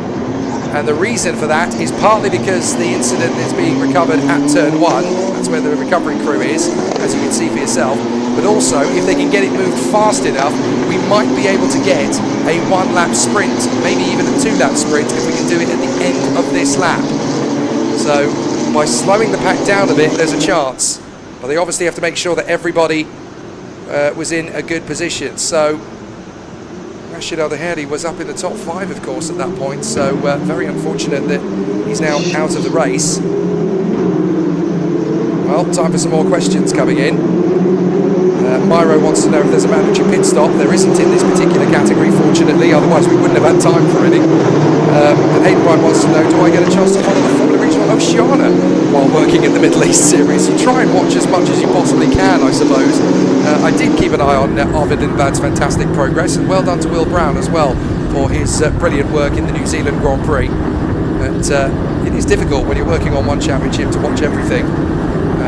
and the reason for that is partly because the incident is being recovered at turn 1. That's where the recovery crew is, as you can see for yourself. But also, if they can get it moved fast enough, we might be able to get a 1-lap sprint, maybe even a 2-lap sprint, if we can do it at the end of this lap. So by slowing the pack down a bit, there's a chance. But they obviously have to make sure that everybody was in a good position. So Rashid Al Daheri was up in the top 5, of course, at that point. So very unfortunate that he's now out of the race. Well, time for some more questions coming in. Myro wants to know if there's a mandatory pit stop. There isn't in this particular category, fortunately, otherwise we wouldn't have had time for any. And Hayden Bright wants to know, do I get a chance to follow the Formula Regional Oceania while working in the Middle East Series? You try and watch as much as you possibly can, I suppose. I did keep an eye on Arvid Lindblad's fantastic progress, and well done to Will Brown as well for his brilliant work in the New Zealand Grand Prix. But it is difficult when you're working on one championship to watch everything.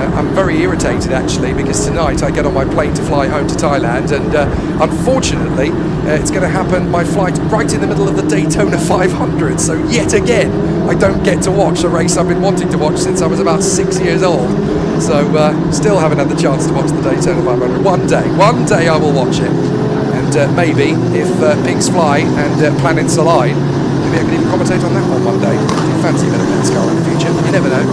I'm very irritated actually, because tonight I get on my plane to fly home to Thailand, and unfortunately it's going to happen, my flight, right in the middle of the Daytona 500, so yet again I don't get to watch a race I've been wanting to watch since I was about 6 years old. So still haven't had the chance to watch the Daytona 500. One day I will watch it, and maybe if pigs fly and planets align, maybe I can even commentate on that one day. I fancy a bit of NASCAR in the future, you never know.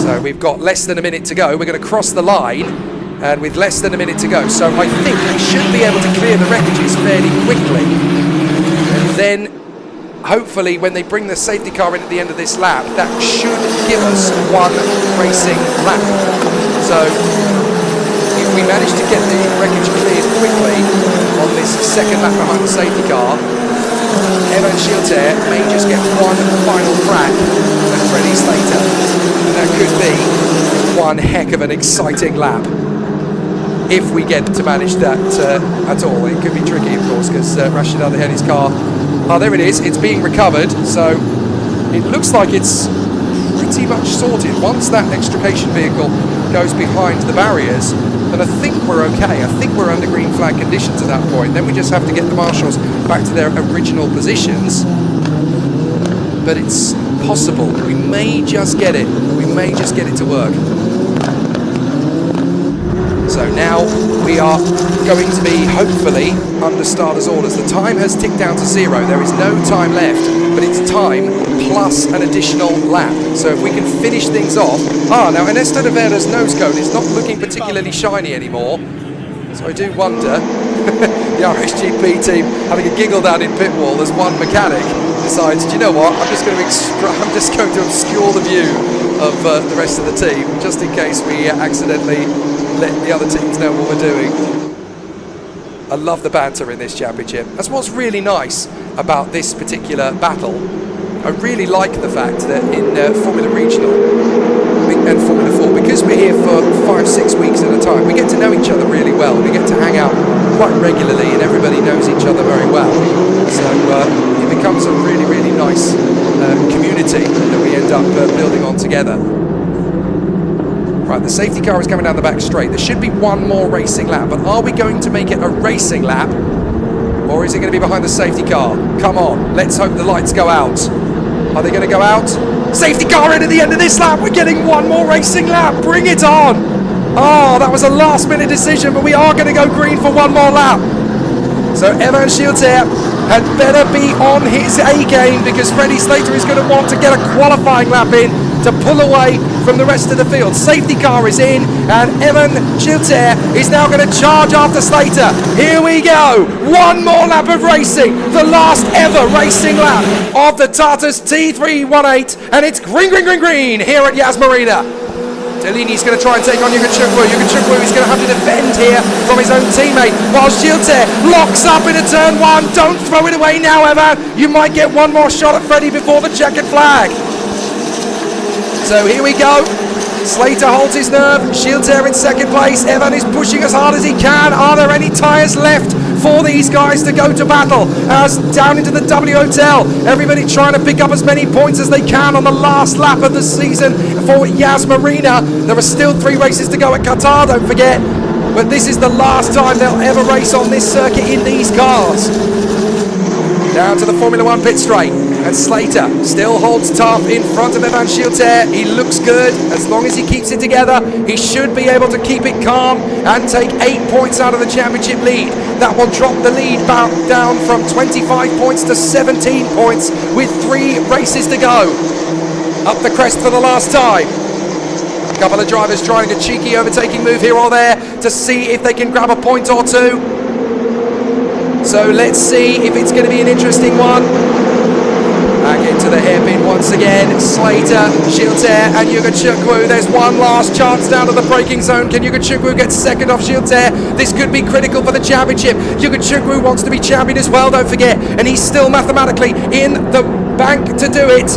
So we've got less than a minute to go. We're going to cross the line, and with less than a minute to go. So I think we should be able to clear the wreckages fairly quickly. And then, hopefully, when they bring the safety car in at the end of this lap, that should give us one racing lap. So if we manage to get the wreckage cleared quickly on this second lap behind the safety car, Evan Schilter may just get one final crack at Freddie Slater, and that could be one heck of an exciting lap. if we get to manage that at all. It could be tricky, of course, because Rashid Adehani's car, there it is, it's being recovered, so it looks like it's pretty much sorted. Once that extrication vehicle goes behind the barriers, then I think we're okay. I think we're under green flag conditions at that point. Then we just have to get the marshals back to their original positions. But it's possible. We may just get it. We may just get it to work. So now we are going to be, hopefully, under starters' orders. The time has ticked down to 0. There is no time left, but it's time plus an additional lap. So if we can finish things off... now Ernesto de Vera's nose cone is not looking particularly shiny anymore. So I do wonder, the RSGP team having a giggle down in pit wall as one mechanic decides, do you know what, I'm just going to obscure the view of the rest of the team, just in case we accidentally let the other teams know what we're doing. I love the banter in this championship. That's what's really nice about this particular battle. I really like the fact that in Formula Regional and Formula 4, because we're here for 5-6 weeks at a time, we get to know each other really well. We get to hang out quite regularly and everybody knows each other very well. So it becomes a really, really nice community that we end up building on together. Right, the safety car is coming down the back straight. There should be one more racing lap, but are we going to make it a racing lap, or is it going to be behind the safety car? Come on, let's hope the lights go out. Are they going to go out? Safety car in at the end of this lap. We're getting one more racing lap. Bring it on. Oh, that was a last minute decision, but we are going to go green for one more lap. So Evan Schilter had better be on his A game, because Freddie Slater is going to want to get a qualifying lap in to pull away from the rest of the field. Safety car is in, and Evan Schilter is now going to charge after Slater. Here we go. One more lap of racing. The last ever racing lap of the Tartas T318, and it's green, green, green, green here at Yas Marina. Delini's going to try and take on Yugen Chukwu. Yugen Chukwu is going to have to defend here from his own teammate, while Schilter locks up into turn 1. Don't throw it away now, Evan. You might get one more shot at Freddie before the checkered flag. So here we go. Slater holds his nerve. Schilter in second place. Evan is pushing as hard as he can. Are there any tyres left for these guys to go to battle? As down into the W Hotel, everybody trying to pick up as many points as they can on the last lap of the season for Yas Marina. There are still 3 races to go at Qatar, don't forget. But this is the last time they'll ever race on this circuit in these cars. Down to the Formula 1 pit straight, and Slater still holds tough in front of Evan Schilter. He looks good. As long as he keeps it together, he should be able to keep it calm and take 8 points out of the championship lead. That will drop the lead down from 25 points to 17 points with 3 races to go. Up the crest for the last time. A couple of drivers trying a cheeky overtaking move here or there to see if they can grab a point or two. So let's see if it's going to be an interesting one. Back into the hairpin once again. Slater, Schilter and Yugen Chukwu. There's one last chance down to the braking zone. Can Yugen Chukwu get second off Schilter? This could be critical for the championship. Yugen Chukwu wants to be champion as well, don't forget. And he's still mathematically in the bank to do it.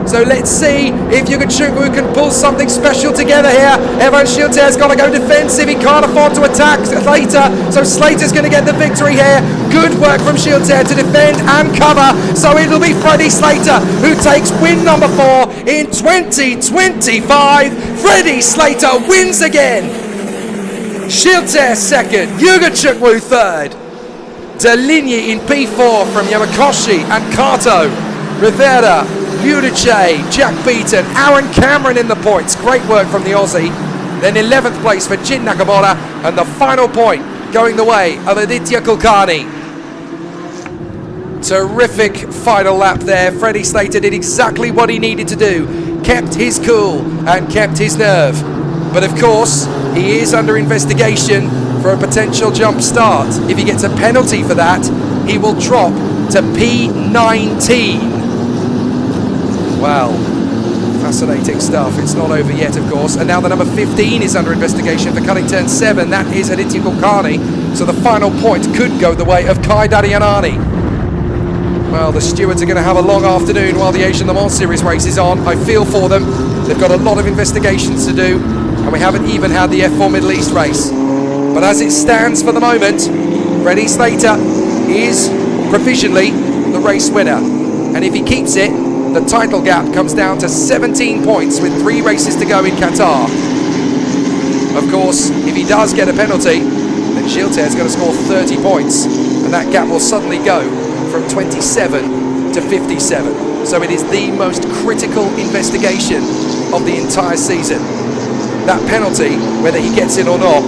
So let's see if Yugen Chukwu can pull something special together here. Evan Schilter's got to go defensive. He can't afford to attack Slater. So Slater's going to get the victory here. Good work from Schilter to defend and cover. So it'll be Freddie Slater who takes win number 4 in 2025. Freddie Slater wins again. Schilter second. Yugen Chukwu third. Deligny in P4 from Yamakoshi and Kato. Rivera, Udice, Jack Beaton, Aaron Cameron in the points. Great work from the Aussie. Then 11th place for Jin Nakamura, and the final point going the way of Aditya Kulkarni. Terrific final lap there. Freddie Slater did exactly what he needed to do. Kept his cool and kept his nerve. But of course, he is under investigation for a potential jump start. If he gets a penalty for that, he will drop to P19. Wow, fascinating stuff. It's not over yet, of course. And now the number 15 is under investigation for cutting turn 7. That is Aditya Kulkarni. So the final point could go the way of Kai Dadianani. Well, the stewards are going to have a long afternoon while the Asian Le Mans Series race is on. I feel for them. They've got a lot of investigations to do. And we haven't even had the F4 Middle East race. But as it stands for the moment, Freddie Slater is provisionally the race winner. And if he keeps it, the title gap comes down to 17 points with 3 races to go in Qatar. Of course, if he does get a penalty, then Gilles is going to score 30 points, and that gap will suddenly go from 27 to 57. So it is the most critical investigation of the entire season. That penalty, whether he gets it or not,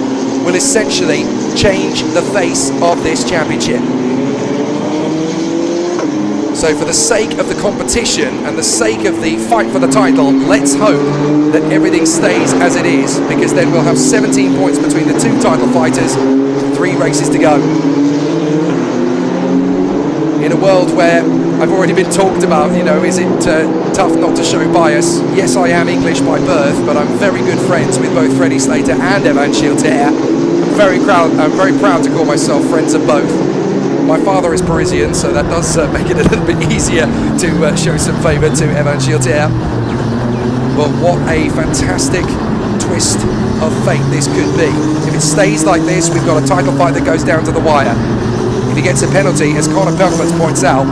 will essentially change the face of this championship. So for the sake of the competition and the sake of the fight for the title, let's hope that everything stays as it is, because then we'll have 17 points between the 2 title fighters with 3 races to go. In a world where I've already been talked about, is it tough not to show bias? Yes, I am English by birth, but I'm very good friends with both Freddie Slater and Evan Gilles. I'm very proud to call myself friends of both. My father is Parisian, so that does make it a little bit easier to show some favour to Evan Gilles. But what a fantastic twist of fate this could be. If it stays like this, we've got a title fight that goes down to the wire. If he gets a penalty, as Conor Pelkmans points out,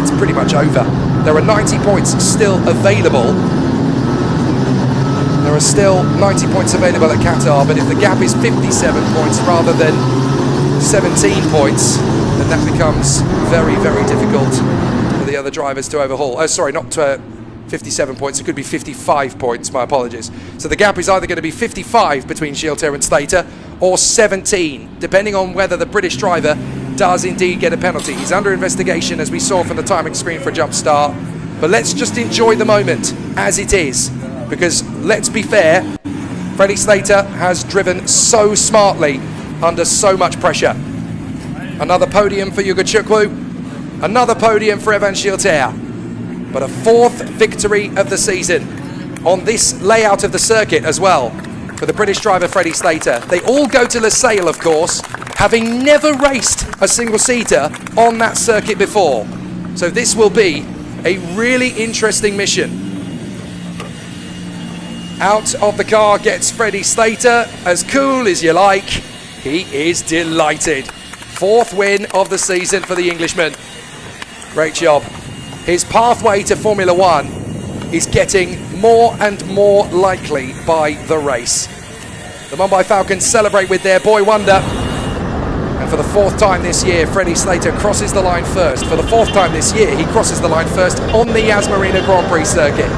it's pretty much over. There are 90 points still available. There are still 90 points available at Qatar, but if the gap is 57 points rather than 17 points, then that becomes very, very difficult for the other drivers to overhaul. Oh, sorry, not 57 points, it could be 55 points, my apologies. So the gap is either going to be 55 between Gilles and Slater, or 17, depending on whether the British driver does indeed get a penalty. He's under investigation, as we saw from the timing screen for a jump start. But let's just enjoy the moment as it is, because let's be fair, Freddie Slater has driven so smartly under so much pressure. Another podium for Yuga Chukwu, another podium for Evan Gilles, but a 4th victory of the season on this layout of the circuit as well for the British driver Freddie Slater. They all go to Losail, of course, having never raced a single-seater on that circuit before. So this will be a really interesting mission. Out of the car gets Freddie Slater, as cool as you like. He is delighted. 4th win of the season for the Englishman. Great job. His pathway to Formula One is getting more and more likely by the race. The Mumbai Falcons celebrate with their boy wonder. And for the 4th time this year, Freddie Slater crosses the line first. For the 4th time this year, he crosses the line first on the Yas Marina Grand Prix circuit.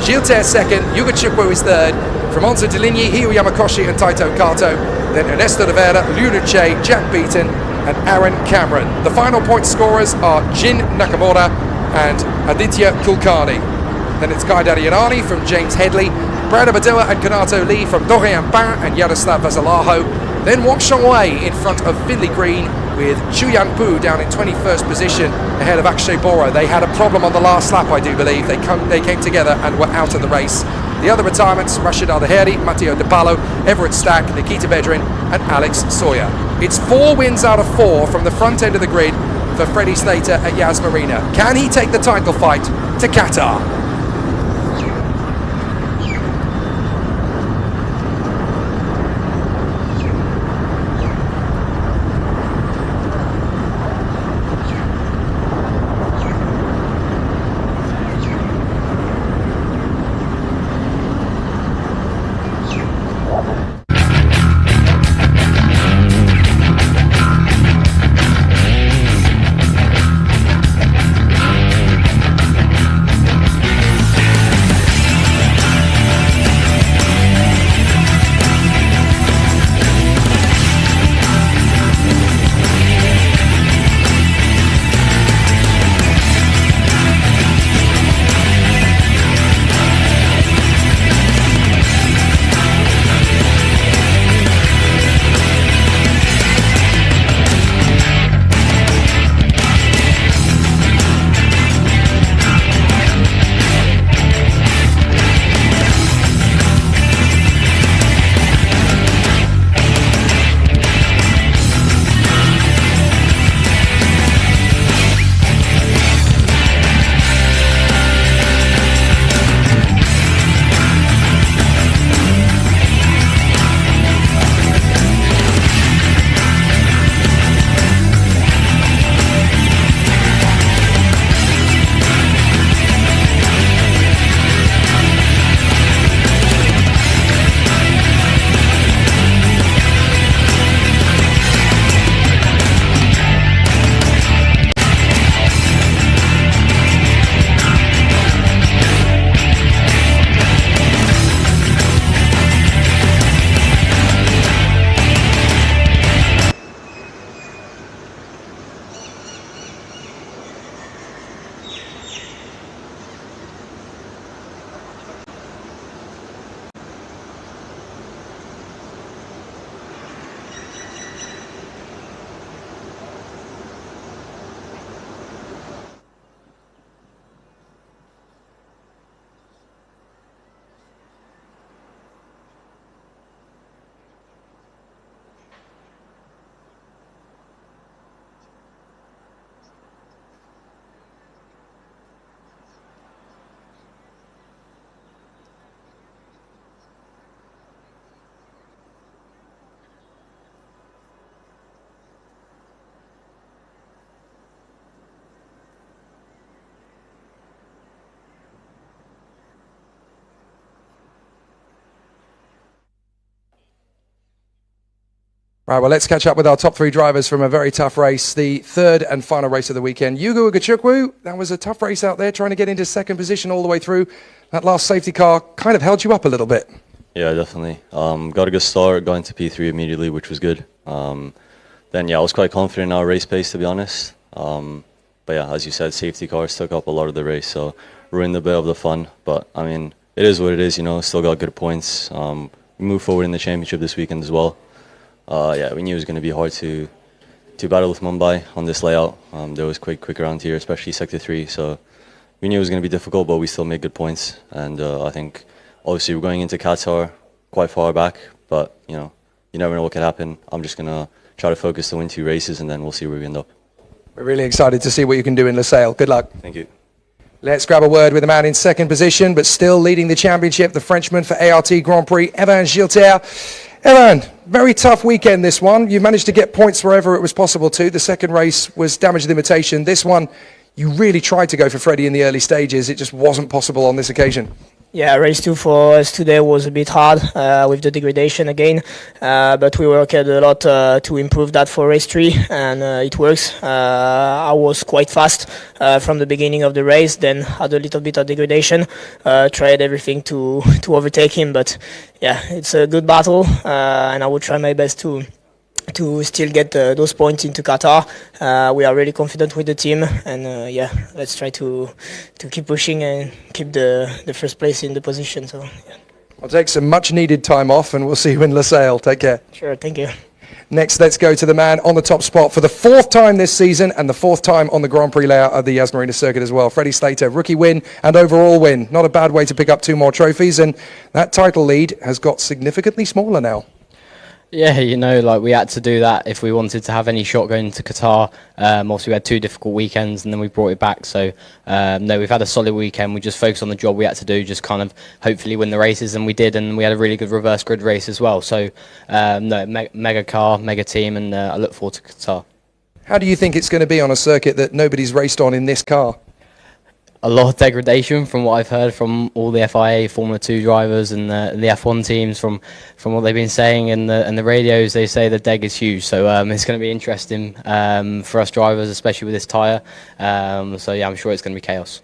Gilles 2nd, Yuga Chukwu is 3rd. From Onzo Deligny, Hio Yamakoshi and Taito Kato. Then Ernesto Rivera, Liu Che, Jack Beaton and Aaron Cameron. The final point scorers are Jin Nakamura and Aditya Kulkarni. Then it's Guy Dadianani from James Headley, Brad Abadilla and Kanato Lee from Dorian Ban and Yaroslav Vasalaho. Then Wang Shangwei in front of Finley Green, with Chu Yang Pu down in 21st position ahead of Akshay Bora. They had a problem on the last lap, I do believe. They came together and were out of the race. The other retirements, Rashid Al-Daheri, Matteo De Palo, Everett Stack, Nikita Bedrin and Alex Sawyer. It's 4 wins out of 4 from the front end of the grid for Freddie Slater at Yas Marina. Can he take the title fight to Qatar? Right, well, let's catch up with our top three drivers from a very tough race, the third and final race of the weekend. Yugo Ugachukwu, that was a tough race out there, trying to get into second position all the way through. That last safety car kind of held you up a little bit. Yeah, definitely. Got a good start, got into P3 immediately, which was good. Then, yeah, I was quite confident in our race pace, to be honest. But yeah, as you said, safety cars took up a lot of the race, so ruined a bit of the fun. But, I mean, it is what it is, you know, still got good points. We moved forward in the championship this weekend as well. Yeah, we knew it was going to be hard to battle with Mumbai on this layout. There was quick around here, especially Sector 3, so we knew it was going to be difficult, but we still made good points. And I think, obviously, we're going into Qatar quite far back, but, you know, you never know what could happen. I'm just going to try to focus to win 2 races, and then we'll see where we end up. We're really excited to see what you can do in Losail. Good luck. Thank you. Let's grab a word with the man in second position, but still leading the championship, the Frenchman for ART Grand Prix, Evan Gilter. Evan, very tough weekend this one. You managed to get points wherever it was possible to. The second race was damage limitation. This one, you really tried to go for Freddie in the early stages. It just wasn't possible on this occasion. Yeah, race 2 for us today was a bit hard with the degradation again, but we worked a lot to improve that for race 3, and it works. I was quite fast from the beginning of the race, then had a little bit of degradation, tried everything to overtake him, but yeah, it's a good battle, and I will try my best to still get those points into Qatar. We are really confident with the team, and yeah, let's try to keep pushing and keep the first place in the position. So yeah. I'll take some much needed time off, and we'll see you in Losail. Take care. Sure, thank you. Next, let's go to the man on the top spot for the 4th time this season and the 4th time on the Grand Prix layout of the Yas Marina circuit as well. Freddie Slater, rookie win and overall win. Not a bad way to pick up 2 more trophies, and that title lead has got significantly smaller now. Yeah, you know, like we had to do that if we wanted to have any shot going to Qatar. Also, we had 2 difficult weekends and then we brought it back. So, no, we've had a solid weekend. We just focused on the job we had to do, just kind of hopefully win the races, and we did. And we had a really good reverse grid race as well. So, no, mega car, mega team, and I look forward to Qatar. How do you think it's going to be on a circuit that nobody's raced on in this car? A lot of degradation from what I've heard from all the FIA Formula 2 drivers and the F1 teams from what they've been saying in the radios. They say the deg is huge, so it's going to be interesting for us drivers, especially with this tyre. So yeah, I'm sure it's going to be chaos.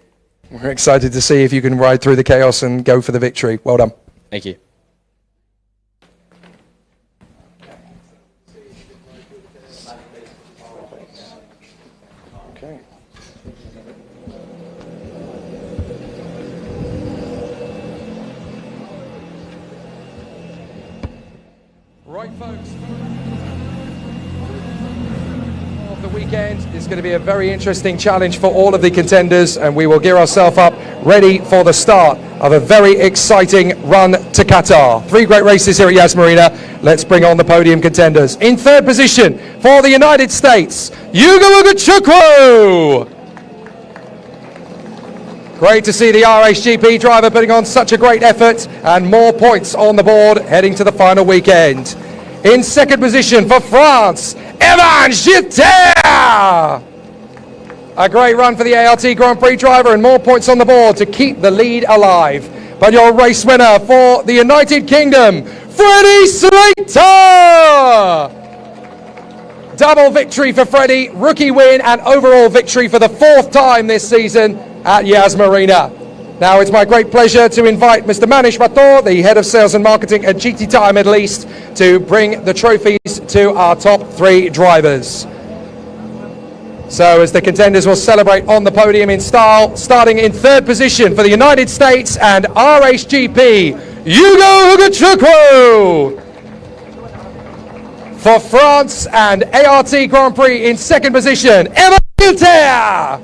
We're excited to see if you can ride through the chaos and go for the victory. Well done. Thank you. Okay. Right, folks. Of the weekend, it's going to be a very interesting challenge for all of the contenders, and we will gear ourselves up ready for the start of a very exciting run to Qatar. 3 great races here at Yas Marina. Let's bring on the podium contenders. In third position for the United States, Yugo Ugachukwu. Great to see the RHGP driver putting on such a great effort, and more points on the board heading to the final weekend. In second position for France, Evan Gilter. A great run for the ART Grand Prix driver, and more points on the board to keep the lead alive. But your race winner for the United Kingdom, Freddie Slater. Double victory for Freddie, rookie win and overall victory for the 4th time this season at Yas Marina. Now it's my great pleasure to invite Mr. Manish Mathur, the Head of Sales and Marketing at GT Tyre Middle East, to bring the trophies to our top 3 drivers. So as the contenders will celebrate on the podium in style, starting in third position for the United States and RHGP, Yugo Ugachukwu. For France and ART Grand Prix in second position, Evan Gilter.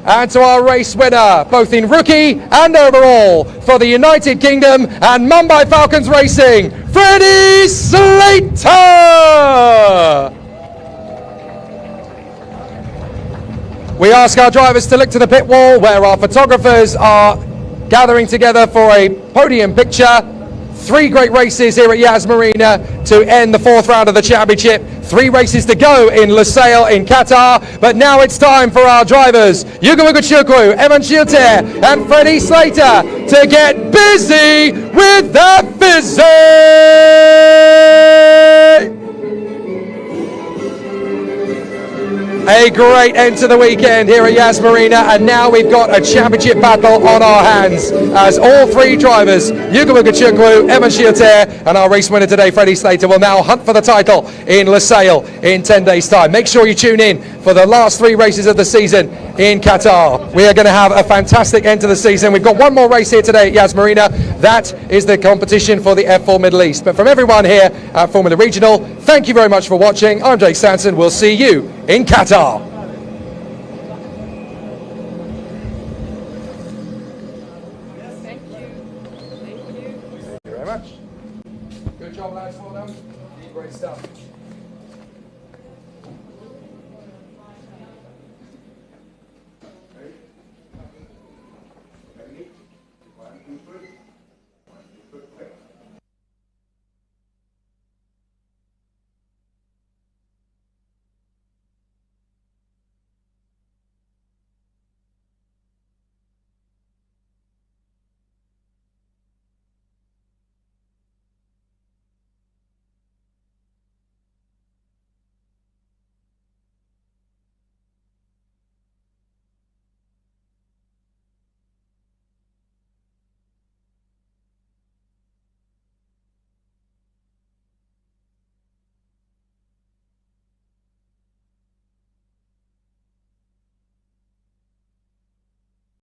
And to our race winner, both in rookie and overall, for the United Kingdom and Mumbai Falcons Racing, Freddie Slater! We ask our drivers to look to the pit wall, where our photographers are gathering together for a podium picture. 3 great races here at Yas Marina to end the 4th round of the championship. 3 races to go in Losail in Qatar, but now it's time for our drivers, Yugo Ugachukwu, Evan Gilter and Freddie Slater, to get busy with the physics. A great end to the weekend here at Yas Marina, and now we've got a championship battle on our hands as all three drivers, Yuka Mukachukwu, Emma Chiater, and our race winner today, Freddie Slater, will now hunt for the title in Lusail in 10 days' time. Make sure you tune in for the last three races of the season in Qatar. We are going to have a fantastic end to the season. We've got one more race here today at Yas Marina. That is the competition for the F4 Middle East. But from everyone here at Formula Regional, thank you very much for watching. I'm Jake Sanson. We'll see you in Qatar. Thank you very much. Good job, lads. Well done. Great stuff.